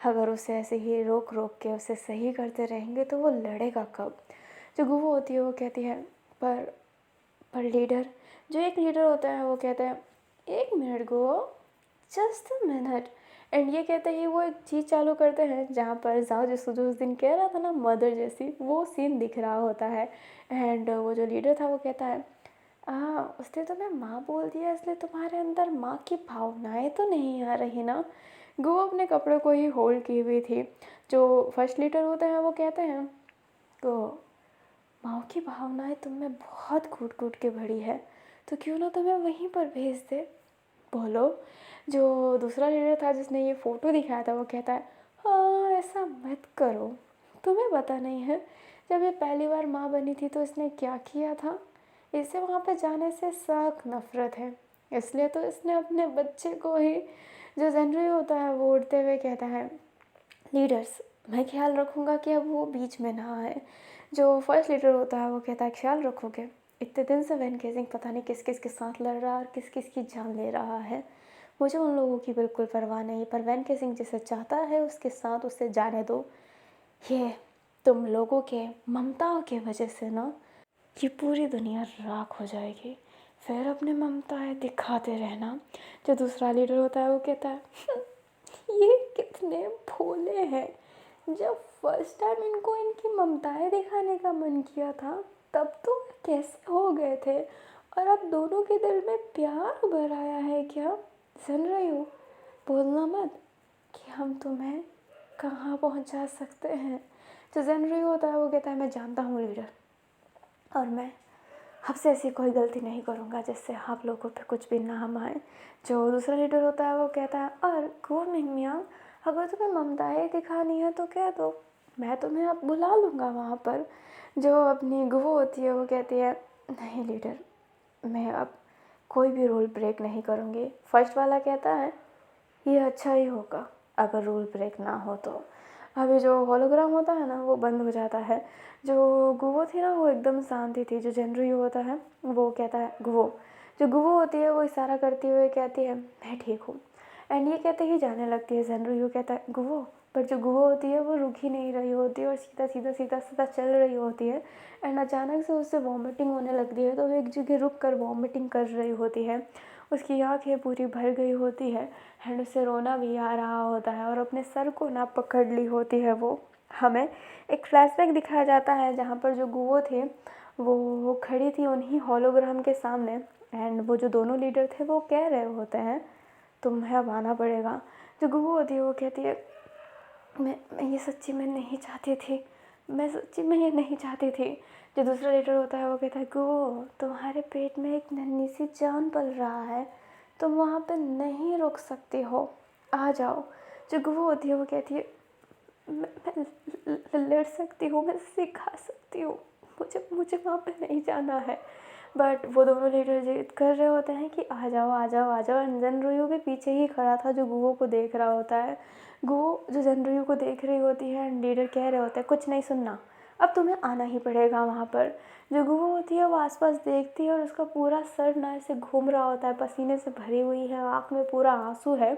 अगर उसे ऐसे ही रोक रोक के उसे सही करते रहेंगे तो वो लड़ेगा कब। जो गुहो होती है वो कहती है पर लीडर। जो एक लीडर होता है वो कहता है एक मिनट गुहो, जस्ट अ मिनट। एंड ये कहते ही वो एक चीज़ चालू करते हैं जहाँ पर ज़ाओ जिसू जो उस दिन कह रहा था ना मदर जैसी, वो सीन दिख रहा होता है। एंड वो जो लीडर था वो कहता है उसने तुम्हें माँ बोल दिया इसलिए तुम्हारे अंदर माँ की भावनाएं तो नहीं आ रही ना। गो अपने कपड़ों को ही होल्ड की हुई थी। जो फर्स्ट लीडर होते हैं वो कहते हैं तो माँ की भावनाएं तुम में बहुत कूट कूट के भरी है, तो क्यों ना तुम्हें वहीं पर भेज दे, बोलो। जो दूसरा लीडर था जिसने ये फ़ोटो दिखाया था वो कहता है हाँ ऐसा मत करो, तुम्हें पता नहीं है जब ये पहली बार माँ बनी थी तो इसने क्या किया था। इसे वहाँ पे जाने से सख्त नफ़रत है, इसलिए तो इसने अपने बच्चे को ही, जो जनरल होता है वो उड़ते हुए कहता है लीडर्स मैं ख्याल रखूँगा कि अब वो बीच में ना आए। जो फर्स्ट लीडर होता है वो कहता है ख्याल रखोगे, इतने दिन से वैन केजिंग पता नहीं किस किस के साथ लड़ रहा है और किस किस की जान ले रहा है, मुझे उन लोगों की बिल्कुल परवाह नहीं, पर वैन केजिंग जिसे चाहता है उसके साथ उसे जाने दो। ये तुम लोगों के ममताओं की वजह से ना ये पूरी दुनिया राख हो जाएगी, फिर अपने ममताएं दिखाते रहना। जो दूसरा लीडर होता है वो कहता है ये कितने भोले हैं, जब फर्स्ट टाइम इनको इनकी ममताएं दिखाने का मन किया था, तब तो कैसे हो गए थे, और अब दोनों के दिल में प्यार उभर आया है क्या? सुन रही हो? बोलना मत कि हम तुम्हें कहाँ पहुँचा सकते हैं। जो जनरली होता है वो कहता है मैं जानता हूँ लीडर, और मैं आपसे ऐसी कोई गलती नहीं करूँगा जिससे आप लोगों पे कुछ भी नाम आए। जो दूसरा लीडर होता है वो कहता है और गो मिंगमियांग, अगर तुम्हें ममताएं दिखानी है तो कह दो, मैं तुम्हें अब बुला लूँगा वहाँ पर। जो अपनी गुवो होती है वो कहती है नहीं लीडर, मैं अब कोई भी रूल ब्रेक नहीं करूँगी। फर्स्ट वाला कहता है ये अच्छा ही होगा अगर रूल ब्रेक ना हो तो। अभी जो होलोग्राम होता है ना वो बंद हो जाता है। जो गुवो थी ना वो एकदम शांति थी। जो जनरयू होता है वो कहता है गुवो, जो गुवो होती है वो इशारा करती हुए कहती है मैं ठीक हूँ, एंड ये कहते ही जाने लगती है। जनरयू कहता है गुवो, पर जो गुवो होती है वो रुक ही नहीं रही होती है और सीधा सीधा सीधा सीधा चल रही होती है, एंड अचानक से उससे वॉमिटिंग होने लगती है। तो वो एक जगह रुक कर वॉमिटिंग कर रही होती है, उसकी आँखें पूरी भर गई होती है, एंड उसे रोना भी आ रहा होता है और अपने सर को ना पकड़ ली होती है वो। हमें एक फ्लैशबैक दिखाया जाता है जहाँ पर जो गुवो थे वो खड़ी थी उन्हीं होलोग्राम के सामने, एंड वो जो दोनों लीडर थे वो कह रहे होते हैं तुम्हें अब आना पड़ेगा। जो गुवो होती है वो कहती है मैं ये सच्ची में नहीं चाहती थी, मैं सच्ची में ये नहीं चाहती थी। जो दूसरा लीडर होता है वो कहता है गुवो, तुम्हारे पेट में एक नन्ही सी जान पल रहा है, तुम वहाँ पे नहीं रुक सकती हो, आ जाओ। जो गुवो होती है वो कहती है मैं लड़ सकती हूँ, मैं सिखा सकती हूँ, मुझे मुझे वहाँ पे नहीं जाना है। बट वो दोनों लीडर जिद कर रहे होते हैं कि आ जाओ आ जाओ आ जाओ, एंड जनरयू भी पीछे ही खड़ा था जो गुवो को देख रहा होता है। गुवो जो जनरयू को देख रही होती है एंड लीडर कह रहे होते हैं कुछ नहीं सुनना, अब तुम्हें आना ही पड़ेगा वहाँ पर। जो गुवो होती है वो आसपास देखती है और उसका पूरा सर ना ऐसे घूम रहा होता है, पसीने से भरी हुई है, आँख में पूरा आंसू है।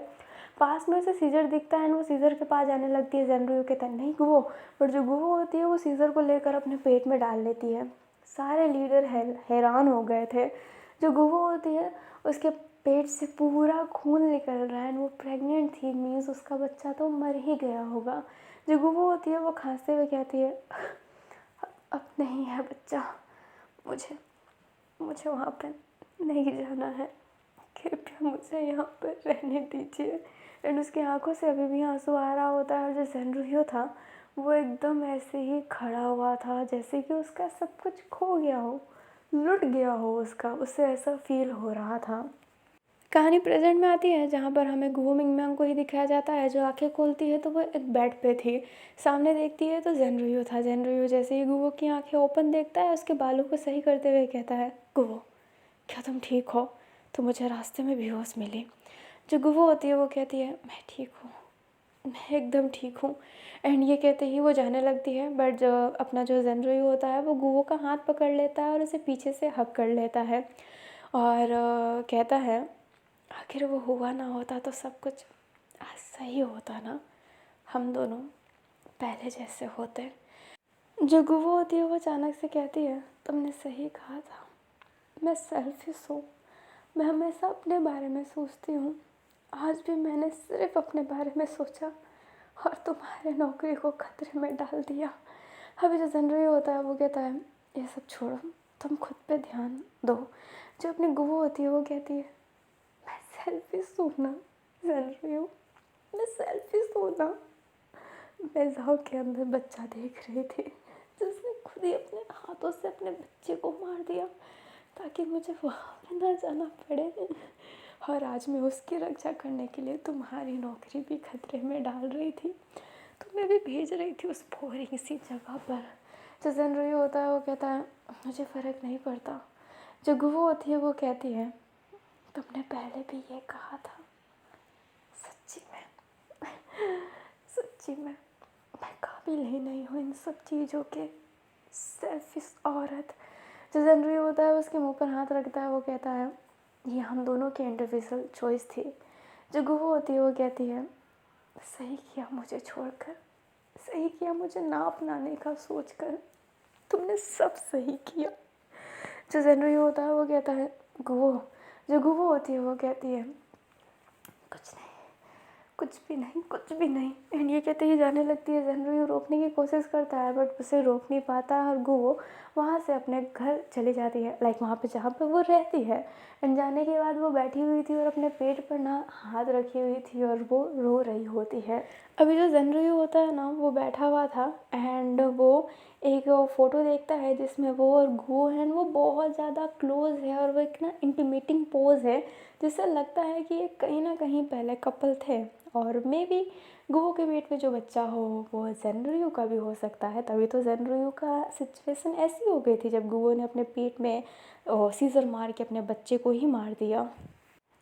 पास में उसे सीजर दिखता है एंड वो सीजर के पास जाने लगती है। जनरयू कहता है नहीं गुवो, पर जो गुवो होती है वो सीजर को लेकर अपने पेट में डाल लेती है। सारे लीडर हैरान हो गए थे। जो गुवो होती है उसके पेट से पूरा खून निकल रहा है एंड वो प्रेग्नेंट थी, मीन्स उसका बच्चा तो मर ही गया होगा। जो गुवो होती है वो खांसते हुए कहती है अब नहीं है बच्चा, मुझे मुझे वहाँ पे नहीं जाना है, कृपया मुझे यहाँ पर रहने दीजिए। एंड उसकी आंखों से अभी भी आंसू आ रहा होता है। और जो जनरयू था वो एकदम ऐसे ही खड़ा हुआ था जैसे कि उसका सब कुछ खो गया हो, लुट गया हो उसका, उससे ऐसा फील हो रहा था। कहानी प्रेजेंट में आती है जहाँ पर हमें गुवो मिंगमियांग को ही दिखाया जाता है। जो आंखें खोलती है तो वो एक बेड पे थी, सामने देखती है तो जनरयू था। जनरयू जैसे ही गुवो की आंखें ओपन देखता है उसके बालों को सही करते हुए कहता है गुवो, क्या तुम ठीक हो? तो मुझे रास्ते में बेहोश मिली। जो गुवो होती है वो कहती है मैं ठीक हूँ, मैं एकदम ठीक हूँ, एंड ये कहते ही वो जाने लगती है। बट जो अपना जो जनरयू होता है वो गुवो का हाथ पकड़ लेता है और उसे पीछे से हग कर लेता है और कहता है आखिर वो हुआ ना होता तो सब कुछ आज सही होता ना, हम दोनों पहले जैसे होते। जो गुवो होती है वो अचानक से कहती है तुमने सही कहा था, मैं सेल्फिश हूँ, मैं हमेशा अपने बारे में सोचती हूँ, आज भी मैंने सिर्फ अपने बारे में सोचा और तुम्हारे नौकरी को खतरे में डाल दिया। अभी जो जनरल होता है वो कहता है ये सब छोड़ो, तुम खुद पे ध्यान दो। जो अपनी गुवो होती है वो कहती है मैं सेल्फिश हूँ ना जनरल, मैं सेल्फिश हूँ ना। मैं जाओ के अंदर बच्चा देख रही थी जिसने खुद ही अपने हाथों से अपने बच्चे को मार दिया ताकि मुझे वहाँ पे ना जाना पड़े, और आज मैं उसकी रक्षा करने के लिए तुम्हारी नौकरी भी खतरे में डाल रही थी, तुम्हें भी भेज रही थी उस बोरिंग सी जगह पर। जो जनरल होता है वो कहता है मुझे फ़र्क नहीं पड़ता। जो गुवो होती है वो कहती है तुमने पहले भी ये कहा था, सच्ची में मैं काबिल ही नहीं हूँ इन सब चीज़ों के, सेल्फिश औरत। जो जनरल होता है उसके मुंह पर हाथ रखता है, वो कहता है ये हम दोनों की इंडिविजुअल चॉइस थी। जो गुवो होती है वो कहती है सही किया मुझे छोड़कर, सही किया मुझे ना अपनाने का सोचकर, तुमने सब सही किया। जो जनरल होता है वो कहता है गुवो। जो गुवो होती है वो कहती है कुछ भी नहीं, कुछ भी नहीं। एंड ये कहते ही जाने लगती है। ज़ेनरियो रोकने की कोशिश करता है बट उसे रोक नहीं पाता है और गुवो वहाँ से अपने घर चली जाती है, लाइक वहाँ पे जहाँ पे वो रहती है। एंड जाने के बाद वो बैठी हुई थी और अपने पेट पर ना हाथ रखी हुई थी और वो रो रही होती है। अभी जो ज़ेनरियो होता है ना वो बैठा हुआ था एंड वो एक फ़ोटो देखता है जिसमें वो और गुवो है एंड वो बहुत ज़्यादा क्लोज़ है और वो एक ना इंटीमेटिंग पोज़ है जिससे लगता है कि ये कहीं ना कहीं पहले कपल थे और मे बी गुवो के पेट में जो बच्चा हो वो ज़ेनरियो का भी हो सकता है। तभी तो ज़ेनरियो का सिचुएशन ऐसी हो गई थी जब गुवो ने अपने पेट में सीज़र मार के अपने बच्चे को ही मार दिया।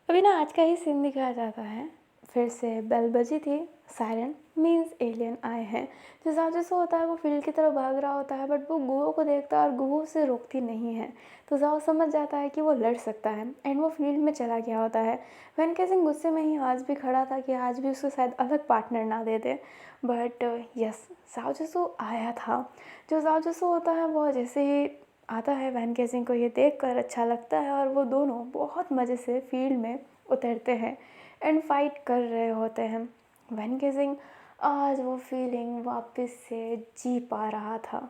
अभी ना आज का ही सीन दिखाया जाता है। फिर से बेल बजी थी, सायरन मीन्स एलियन आए हैं। जो जाओ होता है वो फील्ड की तरफ भाग रहा होता है बट वो गुवो को देखता है और गुवो उसे रोकती नहीं है। तो जाओ समझ जाता है कि वो लड़ सकता है एंड वो फील्ड में चला गया होता है। वैन केसिंग गुस्से में ही आज भी खड़ा था कि आज भी उसको शायद अलग पार्टनर ना दे दे बट यस जाओ आया था। जो जाओ होता है वो जैसे ही आता है वैन केसिंग को ये देखकर अच्छा लगता है और वो दोनों बहुत मज़े से फील्ड में उतरते हैं एंड फाइट कर रहे होते हैं। वैन केसिंग आज वो फीलिंग वापस से जी पा रहा था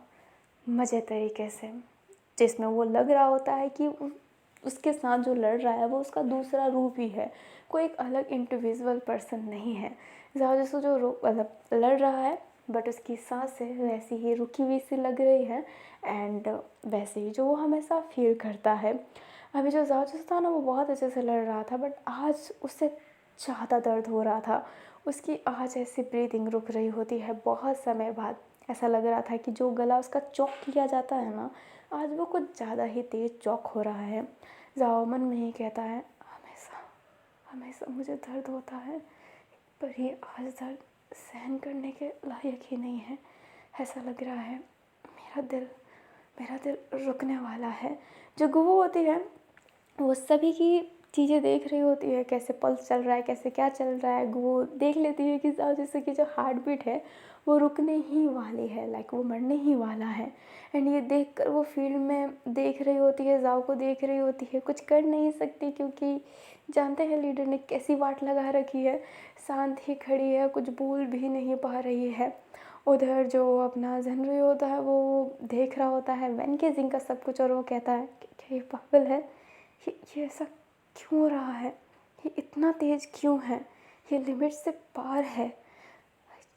मज़े तरीके से, जिसमें वो लग रहा होता है कि उसके साथ जो लड़ रहा है वो उसका दूसरा रूप ही है, कोई एक अलग इंडिविजुअल पर्सन नहीं है। जाओ जो मतलब लड़ रहा है बट उसकी सांसें वैसी ही रुकी हुई सी लग रही है एंड वैसे ही जो वो हमेशा फील करता है। अभी जो जाओ था ना वो बहुत अच्छे से लड़ रहा था बट आज उससे ज़्यादा दर्द हो रहा था। उसकी आज ऐसी ब्रीदिंग रुक रही होती है बहुत समय बाद। ऐसा लग रहा था कि जो गला उसका चौक किया जाता है ना आज वो कुछ ज़्यादा ही तेज़ चौक हो रहा है। जाओ मन में ही कहता है हमेशा हमेशा मुझे दर्द होता है पर ये आज दर्द सहन करने के लायक ही नहीं है। ऐसा लग रहा है मेरा दिल रुकने वाला है। जो गुवो होती है वो सभी की चीज़ें देख रही होती है, कैसे पल्स चल रहा है, कैसे क्या चल रहा है। वो देख लेती है कि जैसे कि जो हार्ट बीट है वो रुकने ही वाली है, लाइक वो मरने ही वाला है। एंड ये देखकर वो फील्ड में देख रही होती है, जाओ को देख रही होती है, कुछ कर नहीं सकती क्योंकि जानते हैं लीडर ने कैसी वाट लगा रखी है। शांत ही खड़ी है, कुछ बोल भी नहीं पा रही है। उधर जो अपना ज़ेनरियो होता है वो देख रहा होता है वैन केसिंग का सब कुछ और वो कहता है कि क्या ये पागल है, ये ऐसा क्यों हो रहा है, ये इतना तेज़ क्यों है, ये लिमिट से पार है,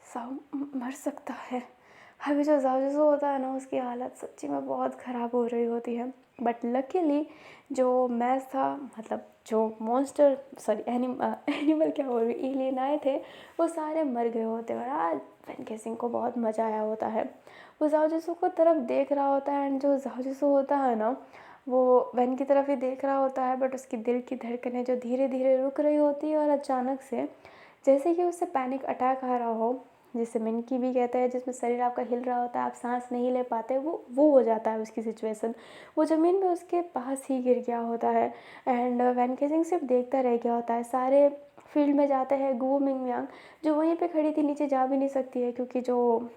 जाओ मर सकता है। अभी जो जाओ होता है ना उसकी हालत सच्ची में बहुत ख़राब हो रही होती है बट लकीली जो मैच था मतलब जो मॉन्स्टर सॉरी एनिमल क्या बोल रही एलियन आए थे वो सारे मर गए होते और आज वैन केसिंग को बहुत मज़ा आया होता है। वो जाओ को तरफ देख रहा होता है एंड जो जाओ होता है ना वो वैन की तरफ ही देख रहा होता है बट उसकी दिल की धड़कनें जो धीरे धीरे रुक रही होती है और अचानक से जैसे कि उससे पैनिक अटैक आ रहा हो, जिसे मिनकी भी कहते हैं, जिसमें शरीर आपका हिल रहा होता है, आप सांस नहीं ले पाते, वो हो जाता है उसकी सिचुएशन। वो ज़मीन में उसके पास ही गिर गया होता है एंड वैन केसिंग सिर्फ देखता रह गया होता है। सारे फील्ड में जाते हैं, गुओ मिंगयांग जो वहीं पे खड़ी थी नीचे जा भी नहीं सकती है क्योंकि जो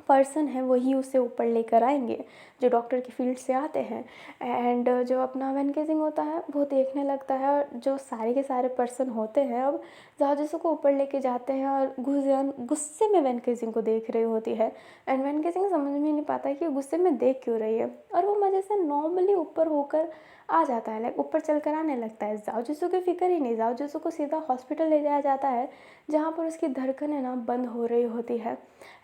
पर्सन है वही उसे ऊपर लेकर आएंगे जो डॉक्टर की फील्ड से आते हैं। एंड जो अपना वैन केसिंग होता है वो देखने लगता है और जो सारे के सारे पर्सन होते हैं अब जाओ को ऊपर लेके जाते हैं और गुजियान गुस्से में वैन केसिंग को देख रही होती है एंड वैन केसिंग समझ में नहीं पाता है कि गुस्से में देख क्यों रही है और वो मज़े से नॉर्मली ऊपर होकर आ जाता है, लाइक ऊपर चल कर आने लगता है। जाओ की फिक्र ही नहीं, जाओ को सीधा हॉस्पिटल ले जाया जाता है जहाँ पर उसकी धड़कनें ना बंद हो रही होती है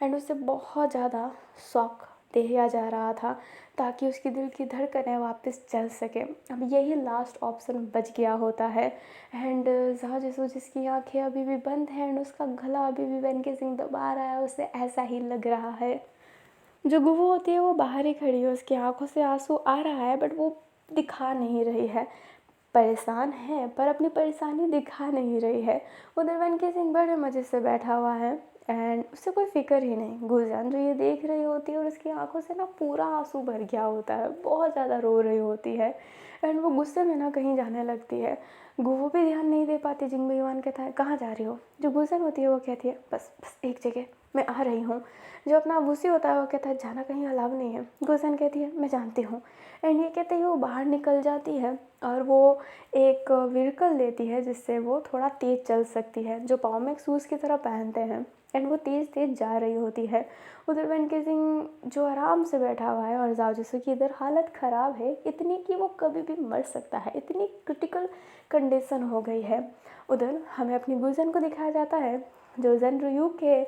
एंड उसे बहुत ज़्यादा शॉक दिया जा रहा था ताकि उसकी दिल की धड़कनें वापस चल सके। अब यही लास्ट ऑप्शन बच गया होता है एंड जाओ जिसकी आंखें अभी भी बंद हैं एंड उसका गला अभी भी वैन केसिंग दबा रहा है, उसे ऐसा ही लग रहा है। जो गुवो होती है वो बाहर ही खड़ी है, उसकी आंखों से आंसू आ रहा है बट वो दिखा नहीं रही है, परेशान है पर अपनी परेशानी दिखा नहीं रही है। उधर वैन केसिंग बड़े मज़े से बैठा हुआ है एंड उससे कोई फ़िक्र ही नहीं। गुलजान जो ये देख रही होती है और उसकी आंखों से ना पूरा आंसू भर गया होता है, बहुत ज़्यादा रो रही होती है एंड वो गुस्से में ना कहीं जाने लगती है। वो भी ध्यान नहीं दे पाती। जिंगबी युआन कहता है कहाँ जा रही हो। जो गुलजान होती है वो कहती है बस बस एक जगह, मैं आ रही हूँ। जो अपना वूसी होता है वो कहता है जाना कहीं अलाउ नहीं है। गुलजान कहती है मैं जानती हूँ। एंड ये कहते ही वो बाहर निकल जाती है और वो एक व्हीकल लेती है जिससे वो थोड़ा तेज़ चल सकती है, जो पाँव में एक शूज़ की तरह पहनते हैं एंड वो तेज़ तेज़ जा रही होती है। उधर वेन केजिंग जो आराम से बैठा हुआ है और जाओ जिसो की इधर हालत ख़राब है इतनी कि वो कभी भी मर सकता है, इतनी क्रिटिकल कंडीशन हो गई है। उधर हमें अपनी गुलजन को दिखाया जाता है जो जन रुयू के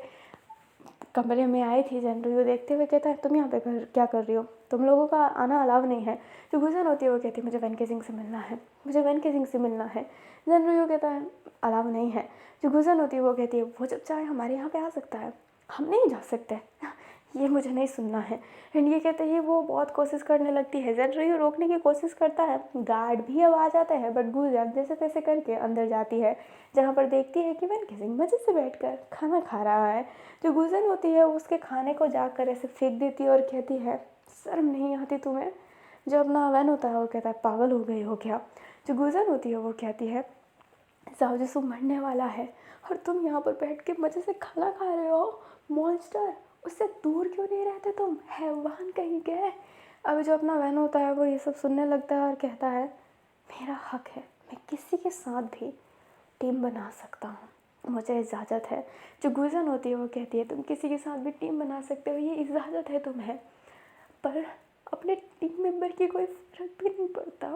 कमरे में आई थी। जन रुयू देखते हुए कहता है तुम यहाँ पे क्या कर रही हो, तुम लोगों का आना अलाउ नहीं है। जो गुलजन होती है वो कहती है मुझे वेन केजिंग से मिलना है, मुझे वेन केजिंग से मिलना है। जन रुयू कहता है अलाउ नहीं है। जो गुलजन होती है वो कहती है वो जब चाहे हमारे यहाँ पे आ सकता है, हम नहीं जा सकते, ये मुझे नहीं सुनना है। एंड ये कहते ही वो बहुत कोशिश करने लगती है। जन रुयू रोकने की कोशिश करता है, गार्ड भी अब आ जाता है बट गुलजन जैसे तैसे करके अंदर जाती है जहाँ पर देखती है कि वेन केजिंग मज़े से बैठकर खाना खा रहा है। जो गुलजन होती है उसके खाने को जाकर ऐसे फेंक देती है और कहती है शर्म नहीं आती तुम्हें। जो अपना वैन होता है वो कहता है पागल हो गई हो क्या। जो गुलजन होती है वो कहती है जाओ जिसु मरने वाला है और तुम यहाँ पर बैठ के मज़े से खाना खा रहे हो, मॉन्स्टर उससे दूर क्यों नहीं रहते तुम, हैवान कहीं के। अब जो अपना वैन होता है वो ये सब सुनने लगता है और कहता है मेरा हक है, मैं किसी के साथ भी टीम बना सकता हूँ, मुझे इजाज़त है। जो गुलजन होती है वो कहती है तुम किसी के साथ भी टीम बना सकते हो, ये इजाज़त है तुम्हें, पर अपने टीम मेंबर की कोई फ़र्क भी नहीं पड़ता,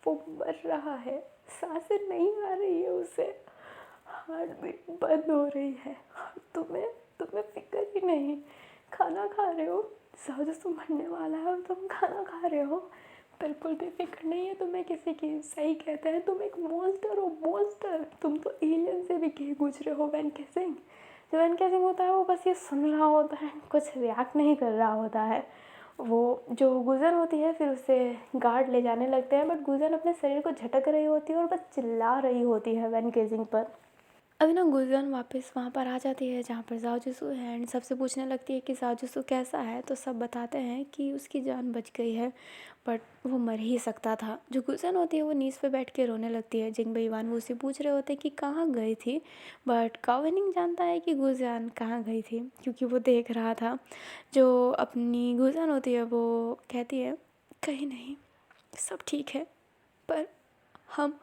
वो मर रहा है, सांसें नहीं आ रही है उसे, हार्ट बीट बंद हो रही है, तुम्हें तुम्हें फिक्र ही नहीं, खाना खा रहे हो, साजू मरने वाला है और तुम खाना खा रहे हो, बिल्कुल भी फिक्र नहीं है तुम्हें किसी की। सही कहते हैं तुम एक मॉन्स्टर हो, मॉन्स्टर, तुम तो एलियन से भी कहीं गुजरे हो। वेन केजिंग जो वेन केजिंग होता है वो बस ये सुन रहा होता है, कुछ रिएक्ट नहीं कर रहा होता है। वो जो गुलजन होती है फिर उसे गार्ड ले जाने लगते हैं बट गुलजन अपने शरीर को झटक रही होती है और बस चिल्ला रही होती है वेन केजिंग पर। अभी ना गुलजन वापस वहाँ पर आ जाती है जहाँ पर जाओ जिसू है एंड सबसे पूछने लगती है कि जाओ जिसू कैसा है। तो सब बताते हैं कि उसकी जान बच गई है बट वो मर ही सकता था। जो गुलजन होती है वो नीज़ पे बैठ के रोने लगती है। जिंगबी युआन वो उसे पूछ रहे होते हैं कि कहाँ गई थी बट काओवेनिंग जानता है कि गुलजन कहाँ गई थी क्योंकि वो देख रहा था। जो अपनी गुलजन होती है वो कहती है कहीं नहीं, सब ठीक है, पर हम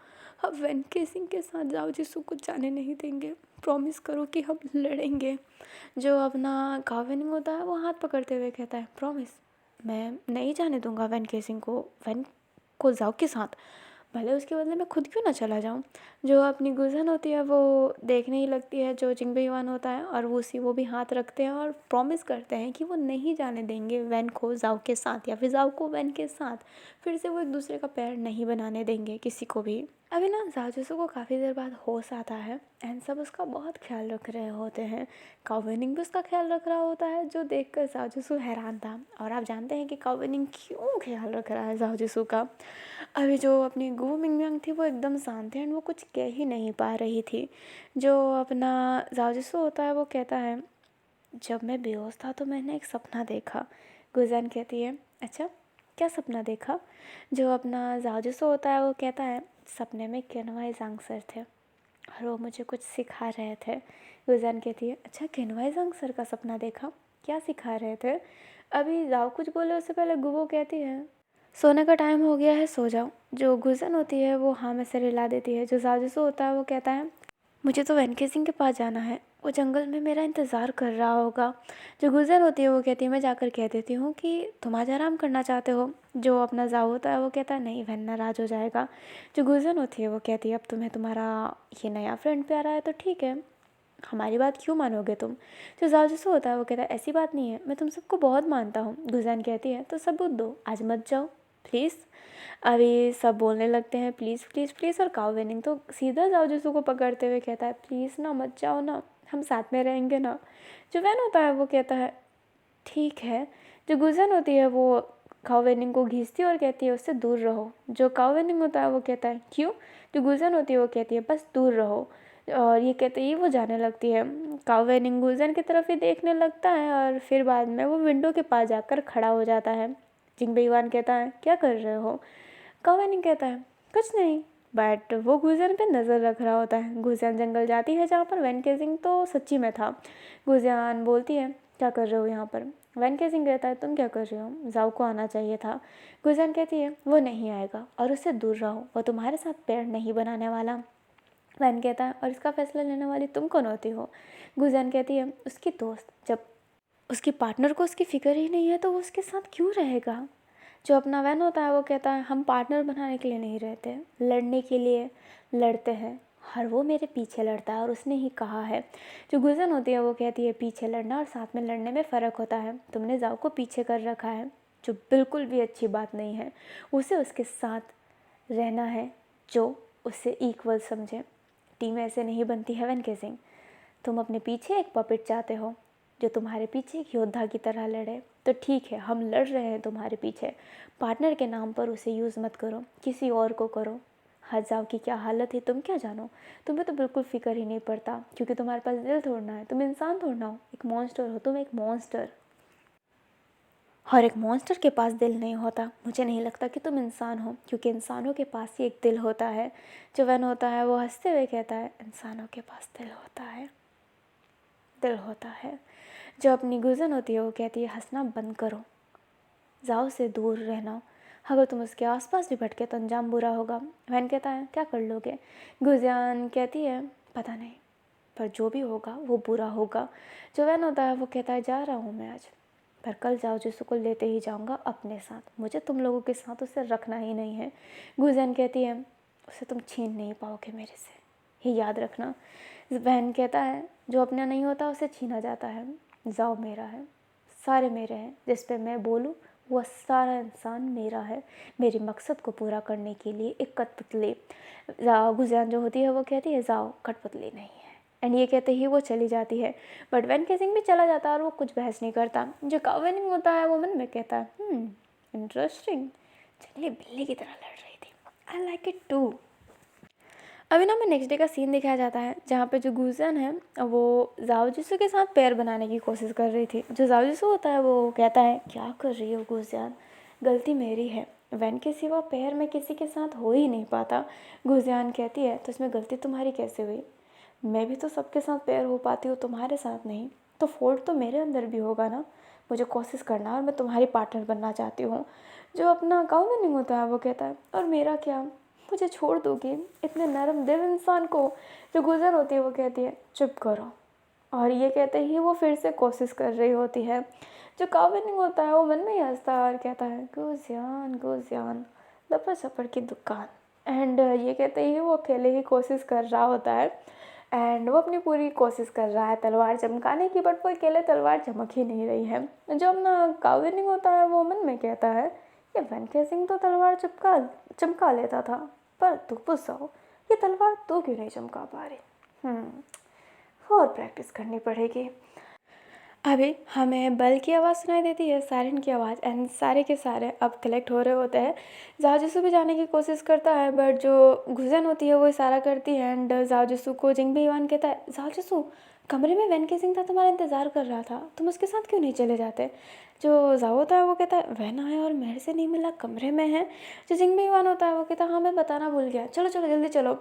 वेन केजिंग के साथ जाओ जिसू को जाने नहीं देंगे, प्रॉमिस करो कि हम लड़ेंगे। जो अपना काओवेनिंग होता है वो हाथ पकड़ते हुए कहता है प्रॉमिस, मैं नहीं जाने दूंगा वेन केजिंग को, वेन को जाओ के साथ, भले उसके बदले मैं खुद क्यों ना चला जाऊँ। जो अपनी गुलजन होती है वो देखने ही लगती है जो जिंगबी युआन होता है और वो भी हाथ रखते हैं और प्रॉमिस करते हैं कि वो नहीं जाने देंगे वैन को जाओ के साथ या फिर जाओ को वैन के साथ, फिर से वो एक दूसरे का पैर नहीं बनाने देंगे किसी को भी। अभी ना जाओ को काफ़ी देर बाद होश आता है एंड सब उसका बहुत ख्याल रख रहे होते हैं। काओवेनिंग भी उसका ख्याल रख रहा होता है जो देखकर जाओ हैरान था। और आप जानते हैं कि काओवेनिंग क्यों ख्याल रख रहा है जाओ का। अभी जो अपनी गु मिंगमिंग थी वो एकदम शांत थी एंड वो कुछ कह ही नहीं पा रही थी। जो अपना जाओ होता है वो कहता है जब मैं बेहोश था तो मैंने एक सपना देखा। गुलजन कहती है अच्छा क्या सपना देखा। जो अपना जाओ होता है वो कहता है सपने में केनवाई जांग सर थे और वो मुझे कुछ सिखा रहे थे। गुलजन कहती है अच्छा केनवाई जांग सर का सपना देखा, क्या सिखा रहे थे। अभी जाओ कुछ बोले उससे पहले गुबो कहती है सोने का टाइम हो गया है, सो जाओ। जो गुलजन होती है वो हाँ में से हिला देती है। जो जाओ होता है वो कहता है मुझे तो वेन केजिंग के पास जाना है, वो जंगल में मेरा इंतज़ार कर रहा होगा। जो गुलजन होती है वो कहती है मैं जाकर कह देती हूँ कि तुम आज आराम करना चाहते हो। जो अपना जाओ होता है वो कहता है नहीं वैन नाराज़ हो जाएगा। जो गुलजन होती है वो कहती है अब तुम्हें तुम्हारा ये नया फ्रेंड प्यारा है तो ठीक है, हमारी बात क्यों मानोगे तुम। जो जासूस होता है वो कहता है ऐसी बात नहीं है, मैं तुम सबको बहुत मानता हूँ। गुलजान कहती है तो सबूत दो, आज मत जाओ प्लीज़। अभी सब बोलने लगते हैं प्लीज़ प्लीज़ प्लीज़ और काओवेनिंग तो सीधा जाओ को पकड़ते हुए कहता है प्लीज़ ना मत जाओ ना, हम साथ में रहेंगे ना। जो वैन होता है वो कहता है ठीक है। जो गुलजन होती है वो काओवेनिंग को घींचती है और कहती है उससे दूर रहो। जो काओवेनिंग होता है वो कहता है क्यों। जो गुलजन होती है वो कहती है बस दूर रहो। और ये कहते ही वो जाने लगती है। काओ वेनिंग गुजन की तरफ ही देखने लगता है और फिर बाद में वो विंडो के पास जाकर खड़ा हो जाता है। जिंगबे युआन कहता है क्या कर रहे हो? काओ वेनिंग कहता है कुछ नहीं, बट वो गुजियान पे नज़र रख रहा होता है। गुजियान जंगल जाती है जहाँ पर वैन केजिंग तो सच्ची में था। गुजियान बोलती है क्या कर रहे हो यहाँ पर? वैन केजिंग कहता है तुम क्या कर रहे हो? जाओ को आना चाहिए था। गुजियान कहती है वो नहीं आएगा और उससे दूर रहो, वो तुम्हारे साथ पेड़ नहीं बनाने वाला। वैन कहता है और इसका फैसला लेने वाली तुम कौन होती हो? गुजियान कहती है उसकी दोस्त, जब उसकी पार्टनर को उसकी फ़िक्र ही नहीं है तो वो उसके साथ क्यों रहेगा? जो अपना वैन होता है वो कहता है हम पार्टनर बनाने के लिए नहीं रहते, लड़ने के लिए लड़ते हैं, हर वो मेरे पीछे लड़ता है और उसने ही कहा है। जो गुजन होती है वो कहती है पीछे लड़ना और साथ में लड़ने में फ़र्क होता है, तुमने जाओ को पीछे कर रखा है जो बिल्कुल भी अच्छी बात नहीं है। उसे उसके साथ रहना है जो उससे इक्वल समझे। टीम ऐसे नहीं बनती है वैन केजिंग। तुम अपने पीछे एक पपेट चाहते हो जो तुम्हारे पीछे एक योद्धा की तरह लड़े, तो ठीक है हम लड़ रहे हैं तुम्हारे पीछे, पार्टनर के नाम पर उसे यूज़ मत करो, किसी और को करो। हजाव की क्या हालत है तुम क्या जानो, तुम्हें तो बिल्कुल फिक्र ही नहीं पड़ता क्योंकि तुम्हारे पास दिल थोड़ना है, तुम इंसान थोड़ना हो, एक मॉन्स्टर हो, तुम एक मॉन्स्टर। और एक मॉन्स्टर के पास दिल नहीं होता, मुझे नहीं लगता कि तुम इंसान हो क्योंकि इंसानों के पास ही एक दिल होता है। जो वैन होता है वो हंसते हुए कहता है इंसानों के पास दिल होता है, दिल होता है। जो अपनी गुजन होती है वो कहती है हंसना बंद करो, जाओ से दूर रहना, अगर तुम उसके आसपास भी भटके तो अंजाम बुरा होगा। वैन कहता है क्या कर लोगे? गुजियान कहती है पता नहीं, पर जो भी होगा वो बुरा होगा। जो वैन होता है वो कहता है जा रहा हूँ मैं आज, पर कल जाओ जिसको को लेते ही जाऊँगा अपने साथ, मुझे तुम लोगों के साथ उसे रखना ही नहीं है। गुजियान कहती है उसे तुम छीन नहीं पाओगे मेरे से, ये याद रखना। वैन कहता है जो अपना नहीं होता उसे छीना जाता है, जाओ मेरा है, सारे मेरे हैं, जिस पे मैं बोलूँ वह सारा इंसान मेरा है, मेरे मकसद को पूरा करने के लिए एक कठपुतली। गुजियान जो होती है वो कहती है जाओ कठपुतली नहीं है, एंड ये कहते ही वो चली जाती है। बट वैन केजिंग भी चला जाता है और वो कुछ बहस नहीं करता। जो काओ वेनिंग होता है वो मन में कहता है इंटरेस्टिंग, चलिए बिल्ली की तरह लड़ रही थी, आई लाइक इट टू। अभी ना मैं नेक्स्ट डे का सीन दिखाया जाता है जहाँ पे जो गुजियान है वो जाओ जिसू के साथ पैर बनाने की कोशिश कर रही थी। जो जाओ जिसू होता है वो कहता है क्या कर रही हो गुजियान, गलती मेरी है, वैन के सिवा पैर में किसी के साथ हो ही नहीं पाता। गुजियान कहती है तो इसमें गलती तुम्हारी कैसे हुई, मैं भी तो सबके साथ पैर हो पाती हूँ तुम्हारे साथ नहीं, तो फॉल्ट तो मेरे अंदर भी होगा ना, मुझे कोशिश करना और मैं तुम्हारी पार्टनर बनना चाहती हूँ। जो अपना काओ वेनिंग होता है वो कहता है और मेरा क्या, मुझे छोड़ दोगी इतने नरम दिल इंसान को? जो गुजर होती है वो कहती है चुप करो, और ये कहते ही वो फिर से कोशिश कर रही होती है। जो काओ वेनिंग होता है वो मन में ही हंसता है और कहता है गुजियान गुजियान लपड़ छपड़ की दुकान, एंड ये कहते ही वो अकेले ही कोशिश कर रहा होता है, एंड वो अपनी पूरी कोशिश कर रहा है तलवार चमकाने की, बट वो अकेले तलवार चमक ही नहीं रही है। जो अपना काओ वेनिंग होता है वो मन में कहता है ये वैन केजिंग तो तलवार चमका लेता था, पर तू पूछो ये तलवार तू क्यों नहीं चमका पा रही? और प्रैक्टिस करनी पड़ेगी। अभी हमें बल की आवाज़ सुनाई देती है, सायरन की आवाज़, एंड सारे के सारे अब कलेक्ट हो रहे होते हैं। जाओ भी जाने की कोशिश करता है, बट जो गुजन होती है वो इशारा करती है, एंड जाओ को जिंगबे युआन कहता है जाओ कमरे में वैन केजिंग था, तुम्हारा इंतज़ार कर रहा था, तुम उसके साथ क्यों नहीं चले जाते? जो जाओ होता है वो कहता है वैन आया और मेरे से नहीं मिला, कमरे में है। जो जिंगबे युआन होता है वो कहता है हाँ मैं बताना भूल गया, चलो चलो जल्दी चलो।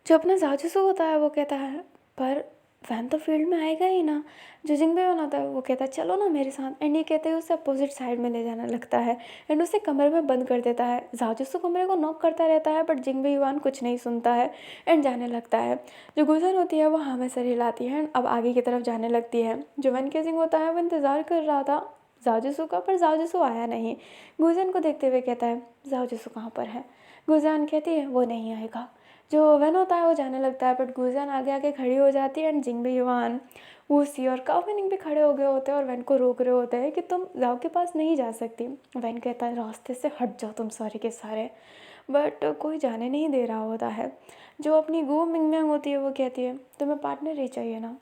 जो अपना जाओ होता है वो कहता है पर वैन तो फील्ड में आएगा ही ना। जो जिंगबे युआन होता है वो कहता है चलो ना मेरे साथ, एंड ये कहते हैं उसे अपोजिट साइड में ले जाने लगता है, एंड उसे कमरे में बंद कर देता है। जाओ कमरे को नॉक करता रहता है, बट जिंगबे युआन कुछ नहीं सुनता है एंड जाने लगता है। जो गुजर होती है वो हाँ में सर हिलाती है, अब आगे की तरफ जाने लगती है। जो वैन केजिंग होता है वो इंतज़ार कर रहा था जाओ का, पर जाओ आया नहीं। गुजन को देखते हुए कहता है जाओ कहाँ पर है? गुजन कहती है वो नहीं आएगा। जो वैन होता है वो जाने लगता है, बट गुजियान आगे आगे खड़ी हो जाती है, एंड जिंगबे युआन वूसी और काओ वेनिंग भी खड़े हो गए होते हैं और वैन को रोक रहे होते हैं कि तुम जाओ के पास नहीं जा सकती। वैन कहता है रास्ते से हट जाओ तुम सारे के सारे, बट कोई जाने नहीं दे रहा होता है। जो अपनी गो मिंगम्यांग होती है वो कहती है तुम्हें पार्टनर ही चाहिए ना,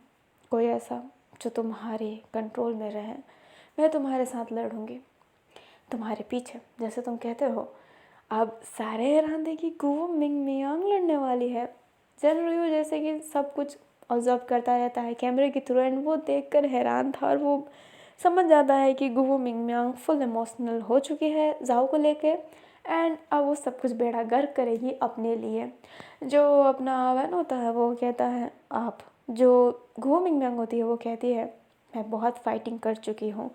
कोई ऐसा जो तुम्हारे कंट्रोल में रहे, मैं तुम्हारे साथ लड़ूंगी तुम्हारे पीछे जैसे तुम कहते हो। अब सारे हैरान थे कि गो मिंगमियांग लड़ने वाली है। चल रही हो जैसे कि सब कुछ ऑब्जर्व करता रहता है कैमरे के थ्रू एंड वो देखकर हैरान था और वो समझ जाता है कि गुहो मिंगमियांग फुल इमोशनल हो चुकी है जाओ को लेके एंड अब वो सब कुछ बेड़ा गर्क करेगी अपने लिए। जो अपना वैन होता है वो कहता है आप, जो गुहो मिंगमियांग होती है वो कहती है मैं बहुत फाइटिंग कर चुकी हूँ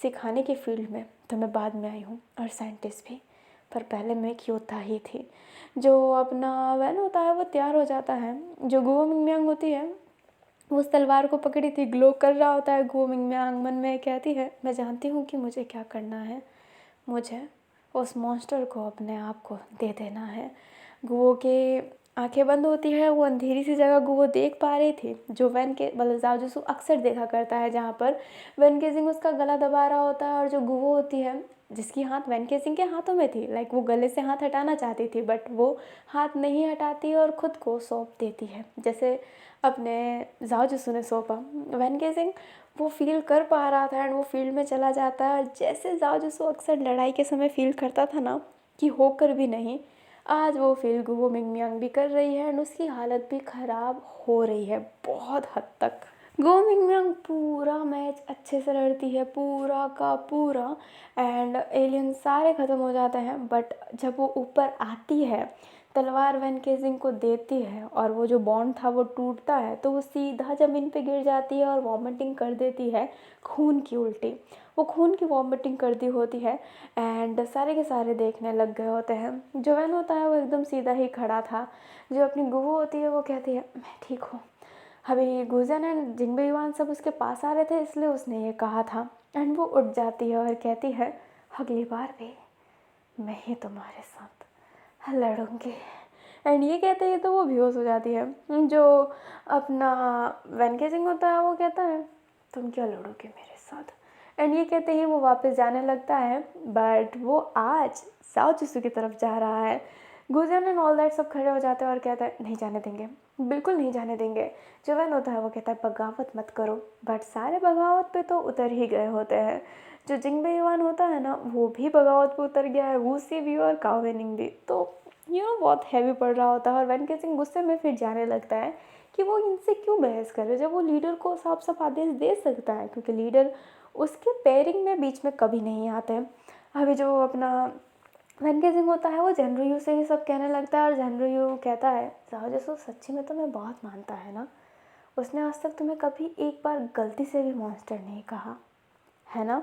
सिखाने की फील्ड में, तो मैं बाद में आई हूँ और साइंटिस्ट भी, पर पहले मैं एक योद्धा ही थी। जो अपना वैन होता है वो तैयार हो जाता है। जो गुहो मिंगमियांग होती है वो उस तलवार को पकड़ी थी, ग्लो कर रहा होता है गुहो मिंगमियांग, मन में कहती है मैं जानती हूँ कि मुझे क्या करना है, मुझे उस मॉन्स्टर को अपने आप को दे देना है। गुहो के आंखें बंद होती है, वो अंधेरी सी जगह गुहो देख पा रही थी जो वैन के मतलब जाओ जसू अक्सर देखा करता है, जहाँ पर वैन केजिंग उसका गला दबा रहा होता है और जो गुहो होती है जिसकी हाथ वैन केजिंग के हाथों में थी, लाइक वो गले से हाथ हटाना चाहती थी बट वो हाथ नहीं हटाती और ख़ुद को सौंप देती है जैसे अपने जाओ जसू ने सौंपा। वैन केजिंग वो फील कर पा रहा था एंड वो फील्ड में चला जाता है और जैसे जाओ जसू अक्सर लड़ाई के समय फील करता था ना कि होकर भी नहीं, आज वो फील गुहो मिंगमियांग भी कर रही है एंड उसकी हालत भी ख़राब हो रही है बहुत हद तक। गुहो मिंगमियांग पूरा मैच अच्छे से लड़ती है पूरा का पूरा एंड एलियन सारे ख़त्म हो जाते हैं, बट जब वो ऊपर आती है तलवार वैन केजिंग को देती है और वो जो बॉन्ड था वो टूटता है तो वो सीधा ज़मीन पे गिर जाती है और वॉमिटिंग कर देती है खून की उल्टी, वो खून की वॉमिटिंग करती होती है एंड सारे के सारे देखने लग गए होते हैं। जो वैन होता है वो एकदम सीधा ही खड़ा था। जो अपनी गुहो होती है वो कहती है मैं ठीक हूँ, अभी गुजन एंड जिंगबे युआन सब उसके पास आ रहे थे इसलिए उसने ये कहा था एंड वो उठ जाती है और कहती है अगली बार भी मैं ही तुम्हारे साथ लड़ूंगी एंड ये कहते ही तो वो बेहोश हो जाती है। जो अपना वैन केजिंग होता है वो कहता है तुम क्या लड़ोगे मेरे साथ एंड ये कहते ही वो वापस जाने लगता है, बट वो आज जाओ जसू की तरफ जा रहा है। गुजन एंड ऑल दैट सब खड़े हो जाते हैं और कहता है नहीं जाने देंगे, बिल्कुल नहीं जाने देंगे। जो वैन होता है वो कहता है बगावत मत करो, बट सारे बगावत पे तो उतर ही गए होते हैं। जो जिंगबे युआन होता है ना वो भी बगावत पे उतर गया है, वूसी भी और काओवेनिंग भी, तो बहुत हैवी पड़ रहा होता है और वैन केजिंग गुस्से में फिर जाने लगता है कि वो इनसे क्यों बहस कर रहे जब वो लीडर को साफ साफ आदेश दे सकता है, क्योंकि लीडर उसके पेयरिंग में बीच में कभी नहीं आते। अभी जो अपना वैन केजिंग होता है वो जनरयू से ही सब कहने लगता है और जनरयू कहता है जाओ जसू सच्ची में तुम्हें बहुत मानता है ना, उसने आज तक तुम्हें कभी एक बार गलती से भी मॉन्स्टर नहीं कहा है ना।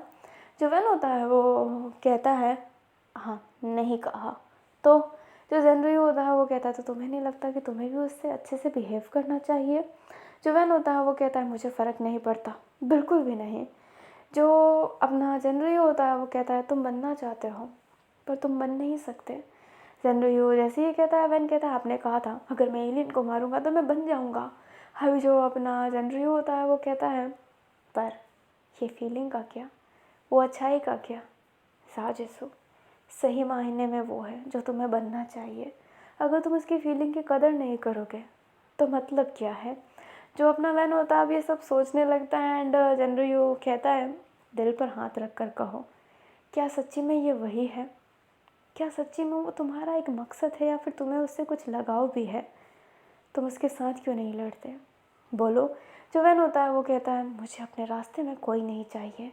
जो वैन होता है वो कहता है हाँ नहीं कहा। तो जो जनरयू होता है वो कहता है तो तुम्हें नहीं लगता कि तुम्हें भी उससे अच्छे से बिहेव करना चाहिए। जो वैन होता है वो कहता है मुझे फ़र्क नहीं पड़ता, बिल्कुल भी नहीं। जो अपना जनरयू होता है वो कहता है तुम बनना चाहते हो पर तुम बन नहीं सकते। जनरयू जैसे ही कहता है वैन कहता है आपने कहा था अगर मैं एलियन को मारूंगा तो मैं बन जाऊंगा। अभी जो अपना जनरयू होता है वो कहता है पर ये फीलिंग का क्या, वो अच्छाई का क्या, जाओ जसू सही मायने में वो है जो तुम्हें बनना चाहिए। अगर तुम उसकी फीलिंग की कदर नहीं करोगे तो मतलब क्या है। जो अपना वैन होता है अब ये सब सोचने लगता है एंड जनरयू कहता है दिल पर हाथ रख कर कहो क्या सच्ची में ये वही है, क्या सच्ची में वो तुम्हारा एक मकसद है या फिर तुम्हें उससे कुछ लगाव भी है, तुम उसके साथ क्यों नहीं लड़ते, बोलो। जो वैन होता है वो कहता है मुझे अपने रास्ते में कोई नहीं चाहिए,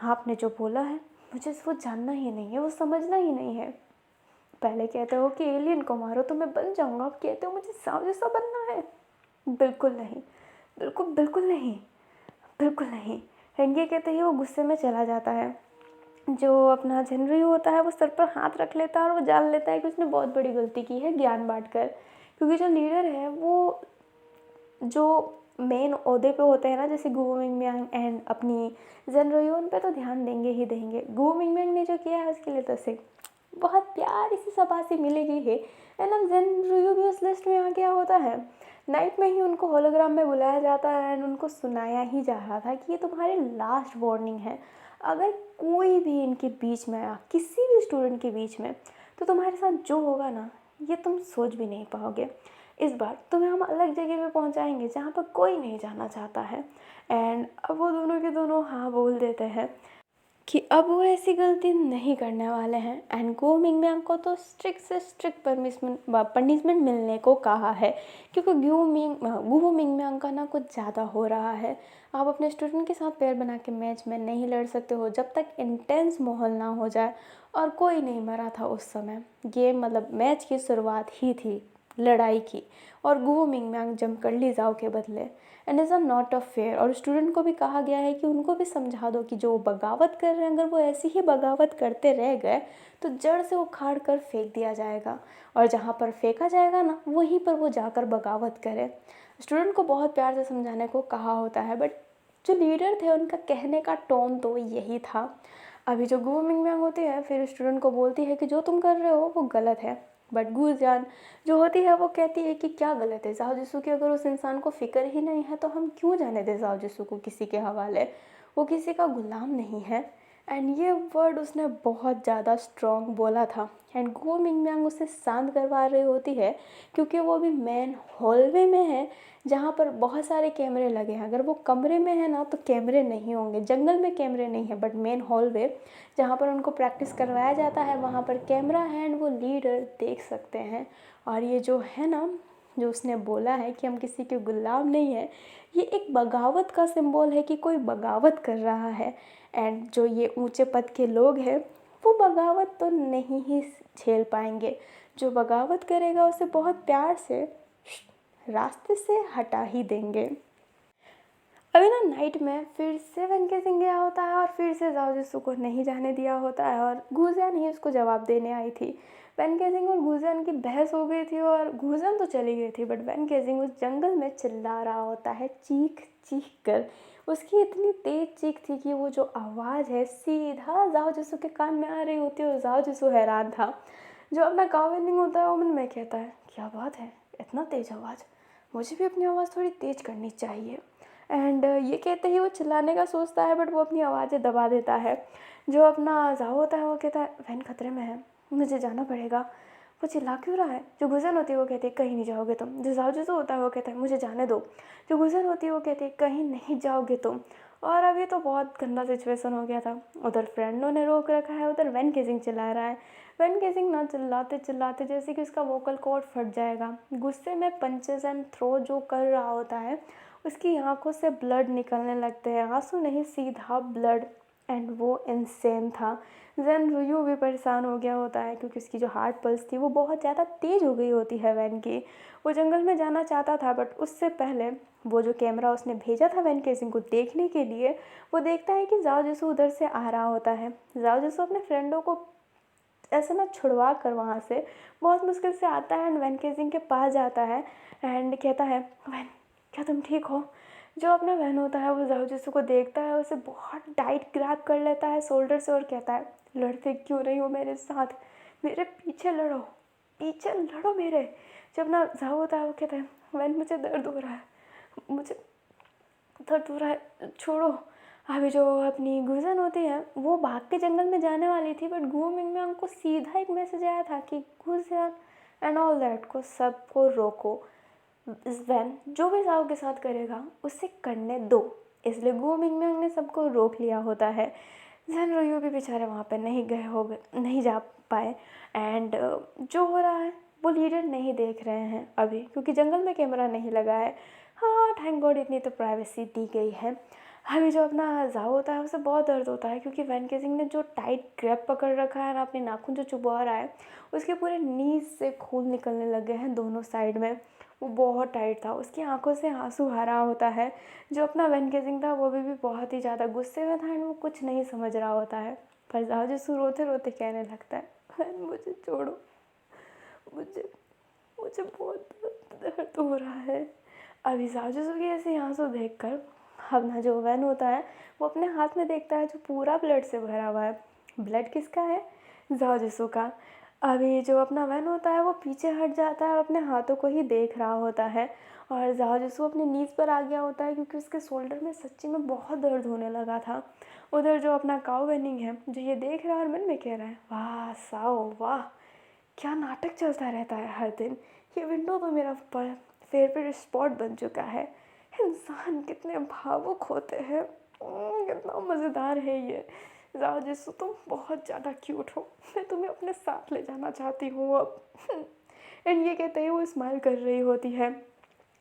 आपने जो बोला है मुझे वो जानना ही नहीं है, वो समझना ही नहीं है। पहले कहते हो कि एलियन को मारो तो मैं बन जाऊंगा, अब कहते हो मुझे सांप जैसा बनना है, बिल्कुल नहीं, बिल्कुल बिल्कुल नहीं, बिल्कुल नहीं। एंड ये कहते ही वो गुस्से में चला जाता है। जो अपना जनरयू होता है वो सर पर हाथ रख लेता है और वो जान लेता है कि उसने बहुत बड़ी गलती की है ज्ञान बांटकर, क्योंकि जो लीडर है वो जो मेन ओहदे पे होते हैं ना जैसे गुहो मिंगमियांग एंड अपनी जनरयू, उन पे तो ध्यान देंगे ही देंगे। गुहो मिंगमियांग ने जो किया है उसके लिए तो उसे बहुत प्यारी सी शाबाशी मिलेगी है एंड अब जनरयू भी उस लिस्ट में आ गया होता है। नाइट में ही उनको होलोग्राम में बुलाया जाता है एंड उनको सुनाया ही जा रहा था कि ये तुम्हारी लास्ट वार्निंग है, अगर कोई भी इनके बीच में आया किसी भी स्टूडेंट के बीच में तो तुम्हारे साथ जो होगा ना ये तुम सोच भी नहीं पाओगे। इस बार तुम्हें हम अलग जगह पे पहुंचाएंगे जहाँ पर कोई नहीं जाना चाहता है। एंड अब वो दोनों के दोनों हाँ बोल देते हैं। कि अब वो ऐसी गलती नहीं करने वाले हैं। एंड गो मिंगम्यांग को तो स्ट्रिक्ट से स्ट्रिक्ट पनिशमेंट मिलने को कहा है, क्योंकि गो मिंगम्यांग का ना कुछ ज़्यादा हो रहा है। आप अपने स्टूडेंट के साथ पेयर बना के मैच में नहीं लड़ सकते हो जब तक इंटेंस माहौल ना हो जाए। और कोई नहीं मरा था उस समय, गेम मतलब मैच की शुरुआत ही थी लड़ाई की, और गो मिंगम्यांग जमकर ली जाओ के बदले। And is not a fair. और स्टूडेंट को भी कहा गया है कि उनको भी समझा दो कि जो बगावत कर रहे हैं, अगर वो ऐसी ही बगावत करते रह गए तो जड़ से उखाड़ कर फेंक दिया जाएगा, और जहाँ पर फेंका जाएगा ना वहीं पर वो जाकर बगावत करे। स्टूडेंट को बहुत प्यार से समझाने को कहा होता है, बट जो लीडर थे उनका कहने का टोन तो यही था। अभी जो गो मिंगम्यांग होती है फिर स्टूडेंट को बोलती है कि जो तुम कर रहे हो वो गलत है, बट गुजियान जो होती है वो कहती है कि क्या गलत है जाओ जिसू की, अगर उस इंसान को फ़िक्र ही नहीं है तो हम क्यों जाने दें जाओ जिसू को किसी के हवाले, वो किसी का गुलाम नहीं है। एंड ये वर्ड उसने बहुत ज़्यादा स्ट्रॉन्ग बोला था। एंड गो मिंगम्यांग उसे शांत करवा रही होती है, क्योंकि वो अभी मेन हॉलवे में है जहाँ पर बहुत सारे कैमरे लगे हैं। अगर वो कमरे में है ना तो कैमरे नहीं होंगे, जंगल में कैमरे नहीं है, बट मेन हॉलवे जहाँ पर उनको प्रैक्टिस करवाया जाता है वहाँ पर कैमरा है एंड वो लीडर देख सकते हैं। और ये जो है ना, जो उसने बोला है कि हम किसी के गुलाम नहीं है, ये एक बगावत का सिंबल है कि कोई बगावत कर रहा है। एंड जो ये ऊंचे पद के लोग हैं वो बगावत तो नहीं ही झेल पाएंगे। जो बगावत करेगा उसे बहुत प्यार से रास्ते से हटा ही देंगे। अभी ना नाइट में फिर से वेनके सिंह गया होता है और फिर से जाओ जिसू को नहीं जाने दिया होता है, और गुजियान ही उसको जवाब देने आई थी। वेनके सिंह और गुजियान की बहस हो गई थी और गुजियान तो चली गई थी, बट वेनके सिंह उस जंगल में चिल्ला रहा होता है चीख चीख कर। उसकी इतनी तेज चीख थी कि वो जो आवाज़ है सीधा जाओ जिसू के कान में आ रही होती है, और जाओ जिसू हैरान था। जो अपना कावेनिंग होता है वो मन में कहता है क्या बात है, इतना तेज आवाज़, मुझे भी अपनी आवाज़ थोड़ी तेज करनी चाहिए। एंड ये कहते ही वो चिल्लाने का सोचता है, बट वो अपनी आवाज़ें दबा देता है। जो अपना जाओ होता है वो कहता है वैन खतरे में है, मुझे जाना पड़ेगा। वो चिल्ला क्यों रहा है? जो गुजर होती है वो कहती है कहीं नहीं जाओगे तुम। जो जाओ जो होता है वो कहता है मुझे जाने दो। जो गुजर होती है वो कहती है कहीं नहीं जाओगे तुम। और अभी तो बहुत गंदा सिचुएशन हो गया था, उधर फ्रेंडों ने रोक रखा है, उधर वैन केसिंग चिल्ला रहा है। वैन केसिंग ना चिल्लाते चिल्लाते जैसे कि उसका वोकल कॉर्ड फट जाएगा, गुस्से में पंचेस एंड थ्रो जो कर रहा होता है, उसकी आंखों से ब्लड निकलने लगते हैं, आंसू नहीं सीधा ब्लड। एंड वो इंसेन था। जैन रुयू भी परेशान हो गया होता है, क्योंकि उसकी जो हार्ट पल्स थी वो बहुत ज़्यादा तेज़ हो गई होती है वैन की। वो जंगल में जाना चाहता था, बट उससे पहले वो जो कैमरा उसने भेजा था वैन केसिंग को देखने के लिए, वो देखता है कि जाओ जसू उधर से आ रहा होता है। जाओ जसू अपने फ्रेंडों को ऐसे ना छुड़वा कर वहाँ से बहुत मुश्किल से आता है एंड वैन केसिंग के पास जाता है एंड कहता है वैन क्या तुम ठीक हो? जो अपना वैन होता है वो जाओ जिसू को देखता है, उसे बहुत टाइट ग्रैब कर लेता है शोल्डर से और कहता है लड़ते क्यों नहीं हो मेरे साथ, मेरे पीछे लड़ो, पीछे लड़ो मेरे। जब ना जाओ होता है वो कहता है वैन मुझे दर्द हो रहा है, मुझे दर्द हो रहा है, छोड़ो। अभी जो अपनी गुजन होती है वो भाग के जंगल में जाने वाली थी, बट गो मिंगम्यांग को सीधा एक मैसेज आया था कि गुजन एंड ऑल दैट को सबको रोको, वैन जो भी जाओ के साथ करेगा उसे करने दो। इसलिए गो मिंगम्यांग ने सबको रोक लिया होता है। जैन रोयू भी बेचारे वहाँ पे नहीं गए हो गए, नहीं जा पाए। एंड जो हो रहा है वो लीडर नहीं देख रहे हैं अभी, क्योंकि जंगल में कैमरा नहीं लगा है। हाँ थैंक गॉड इतनी तो प्राइवेसी दी गई है। अभी जो अपना जाओ होता है उसे बहुत दर्द होता है, क्योंकि वैन केसिंग ने जो टाइट ग्रैप पकड़ रखा है ना, अपने नाखून जो चुभा रहा है, उसके पूरे नीज से खून निकलने लगे हैं दोनों साइड में। वो बहुत टाइट था, उसकी आंखों से आंसू आ रहा होता है। जो अपना वैन केसिंग था वो भी बहुत ही ज़्यादा गुस्से में था एंड वो कुछ नहीं समझ रहा होता है। पर जाओ जिसू रोते रोते कहने लगता है वैन मुझे छोड़ो, मुझे मुझे बहुत दर्द हो रहा है। अभी जाओ की ऐसे आंसू देखकर अपना जो वैन होता है वो अपने हाथ में देखता है जो पूरा ब्लड से भरा हुआ है। ब्लड किसका है? जाओ जिसू का। अभी जो अपना वैन होता है वो पीछे हट जाता है और अपने हाथों को ही देख रहा होता है, और जाओ जिसू अपने नीज़ पर आ गया होता है, क्योंकि उसके शोल्डर में सच्ची में बहुत दर्द होने लगा था। उधर जो अपना काऊ वेनिंग है जो ये देख रहा है और मन में कह रहा है वाह साओ वाह, क्या नाटक चलता रहता है हर दिन। ये विंडो तो मेरा फेवरेट स्पॉट बन चुका है। इंसान कितने भावुक होते हैं, कितना मज़ेदार है ये। जाओ जिसु तुम बहुत ज़्यादा क्यूट हो, मैं तुम्हें अपने साथ ले जाना चाहती हूँ अब। एंड ये कहते ही वो स्माइल कर रही होती है।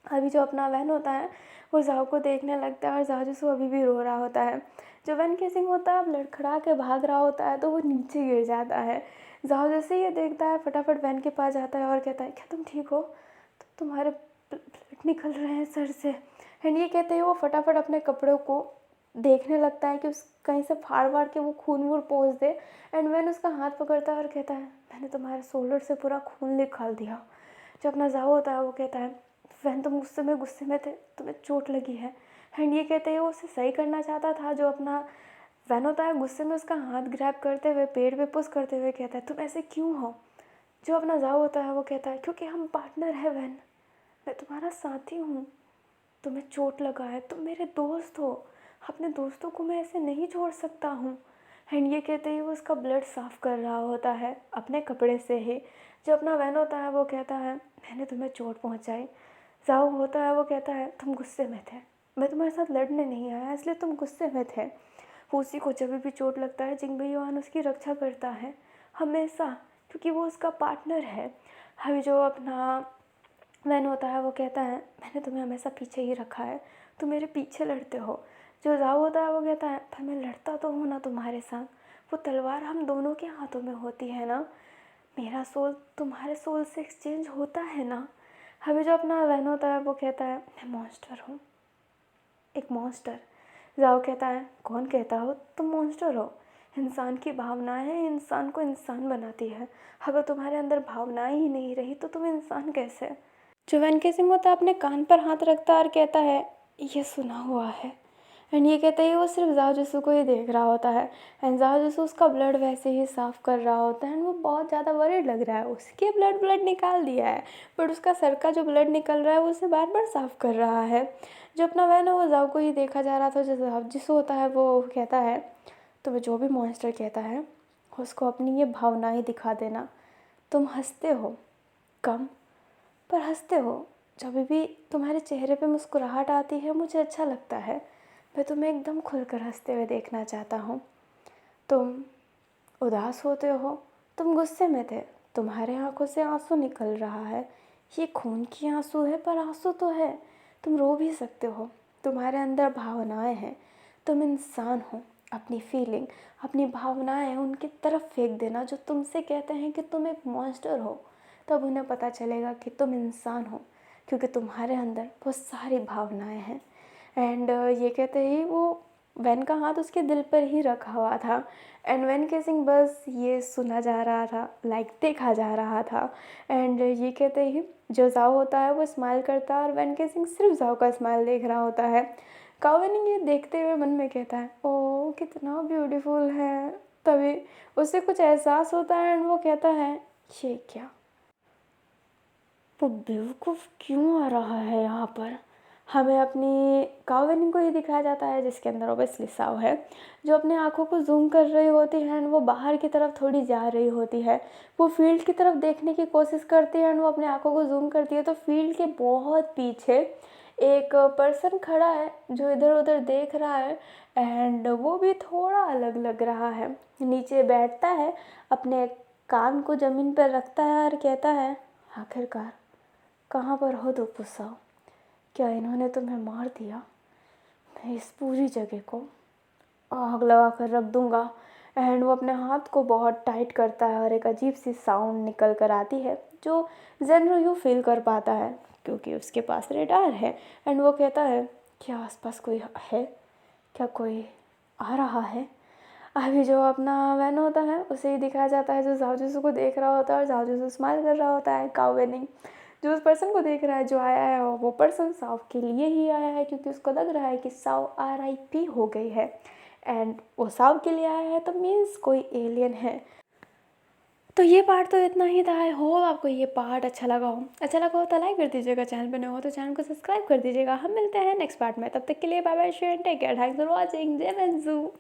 अभी जो अपना वैन होता है वो जाओ को देखने लगता है और जाओ जिसु अभी भी रो रहा होता है। जो वैन किसिंग होता है अब लड़खड़ा के भाग रहा होता है तो वो नीचे गिर जाता है। जाओ जैसे ये देखता है फटाफट वैन के पास जाता है और कहता है क्या तुम ठीक हो, तो तुम्हारे ब्लड निकल रहे हैं सर से। एंड ये कहते ही वो फटाफट अपने कपड़ों को देखने लगता है कि उस कहीं से फाड़ वाड़ के वो खून वून पोंछ दे। एंड वैन उसका हाथ पकड़ता है और कहता है मैंने तुम्हारे शोल्डर से पूरा खून निकाल दिया। जो अपना जाओ होता है वो कहता है वैन तुम उस समय गुस्से में थे, तुम्हें चोट लगी है। एंड ये कहते हैं वो उसे सही करना चाहता था। जो अपना वैन होता है गुस्से में उसका हाथ ग्रैब करते हुए पेड़ पे पुश करते हुए कहता है तुम ऐसे क्यों हो। जो अपना जाओ होता है वो कहता है क्योंकि हम पार्टनर है वैन, मैं तुम्हारा साथी हूँ, तुम्हें चोट लगा है, तुम मेरे दोस्त हो, अपने दोस्तों को मैं ऐसे नहीं छोड़ सकता हूँ। एंड ये कहते ही वो उसका ब्लड साफ़ कर रहा होता है अपने कपड़े से ही। जो अपना वैन होता है वो कहता है मैंने तुम्हें चोट पहुँचाई। जाओ होता है वो कहता है तुम गुस्से में थे, मैं तुम्हारे साथ लड़ने नहीं आया इसलिए तुम गुस्से में थे। वो उसी को जब भी चोट लगता है जिंगबई युआन उसकी रक्षा करता है हमेशा, क्योंकि वो उसका पार्टनर है। अभी जो अपना वैन होता है वो कहता है मैंने तुम्हें हमेशा पीछे ही रखा है, तुम मेरे पीछे लड़ते हो। जो जाओ होता है वो कहता है पर मैं लड़ता तो हूँ ना तुम्हारे साथ, वो तलवार हम दोनों के हाथों में होती है ना, मेरा सोल तुम्हारे सोल से एक्सचेंज होता है ना। अभी जो अपना वैन होता है वो कहता है मैं मॉन्स्टर हूँ, एक मॉन्स्टर। जाओ कहता है कौन कहता हो तुम मॉन्स्टर हो, इंसान की भावनाएं हैं इंसान को इंसान बनाती है, अगर तुम्हारे अंदर भावनाएं ही नहीं रही तो तुम इंसान कैसे। जो वैन केसिंग होता है अपने कान पर हाथ रखता है और कहता है ये सुना हुआ है। एंड ये कहते ही वो सिर्फ जाओ जिसू को ही देख रहा होता है। एंड जाओ जिसू उसका ब्लड वैसे ही साफ़ कर रहा होता है एंड वो बहुत ज़्यादा वरीड लग रहा है। उसके ब्लड निकाल दिया है बट उसका सर का जो ब्लड निकल रहा है वो उसे बार बार साफ़ कर रहा है। जो अपना वैन है वो जाओ को ही देखा जा रहा था। जो जाओ जिसू होता है वो कहता है तुम्हें जो भी मॉन्स्टर कहता है उसको अपनी ये भावनाएं दिखा देना। तुम हंसते हो कम पर हंसते हो, जब भी तुम्हारे चेहरे पे मुस्कुराहट आती है मुझे अच्छा लगता है, मैं तुम्हें एकदम खुलकर हंसते हुए देखना चाहता हूँ। तुम उदास होते हो, तुम गुस्से में थे, तुम्हारे आंखों से आंसू निकल रहा है, ये खून की आंसू है पर आंसू तो है, तुम रो भी सकते हो, तुम्हारे अंदर भावनाएं हैं, तुम इंसान हो। अपनी फीलिंग अपनी भावनाएं उनकी तरफ फेंक देना जो तुमसे कहते हैं कि तुम एक मॉन्स्टर हो, तब उन्हें पता चलेगा कि तुम इंसान हो, क्योंकि तुम्हारे अंदर बहुत सारी भावनाएं हैं। एंड ये कहते ही वो वैन का हाथ उसके दिल पर ही रखा हुआ था एंड वैन केसिंग बस ये सुना जा रहा था, लाइक देखा जा रहा था। एंड ये कहते ही जो जाओ होता है वो स्माइल करता है और वैन केसिंग सिर्फ जाओ का स्माइल देख रहा होता है। कावेनिंग ये देखते हुए मन में कहता है ओ कितना ब्यूटीफुल है। तभी उसे कुछ एहसास होता है एंड वो कहता है ये क्या, वो बेवकूफ़ क्यों आ रहा है यहाँ पर। हमें अपनी कावेनिंग को ही दिखाया जाता है जिसके अंदर ओबियसली साव है, जो अपने आँखों को जूम कर रही होती है एंड वो बाहर की तरफ थोड़ी जा रही होती है। वो फील्ड की तरफ देखने की कोशिश करती है एंड वो अपने आँखों को जूम करती है तो फील्ड के बहुत पीछे एक पर्सन खड़ा है जो इधर उधर देख रहा है एंड वो भी थोड़ा अलग लग रहा है। नीचे बैठता है, अपने कान को ज़मीन पर रखता है और कहता है आखिरकार कहाँ पर हो दो पुसाओ, क्या इन्होंने तुम्हें मार दिया, मैं इस पूरी जगह को आग लगा कर रख दूँगा। एंड वो अपने हाथ को बहुत टाइट करता है और एक अजीब सी साउंड निकल कर आती है जो जेनरो फील कर पाता है क्योंकि उसके पास रेडार है। एंड वो कहता है क्या आसपास कोई है, क्या कोई आ रहा है। अभी जो अपना वैन होता है उसे ही दिखाया जाता है जो जाओ को देख रहा होता है और जाओ स्माइल कर रहा होता है। कावेनिंग जो उस पर्सन को देख रहा है जो आया है वो पर्सन साव के लिए ही आया है क्योंकि उसको लग रहा है कि साव RIP हो गई है एंड वो साव के लिए आया है तो मीन्स कोई एलियन है। तो ये पार्ट तो इतना ही था। आई होप आपको ये पार्ट अच्छा लगा हो तो लाइक कर दीजिएगा, चैनल पे नए हो तो चैनल को सब्सक्राइब कर दीजिएगा। हम मिलते हैं नेक्स्ट पार्ट में, तब तक के लिए bye bye, take care, thanks for watching, जय मंजू।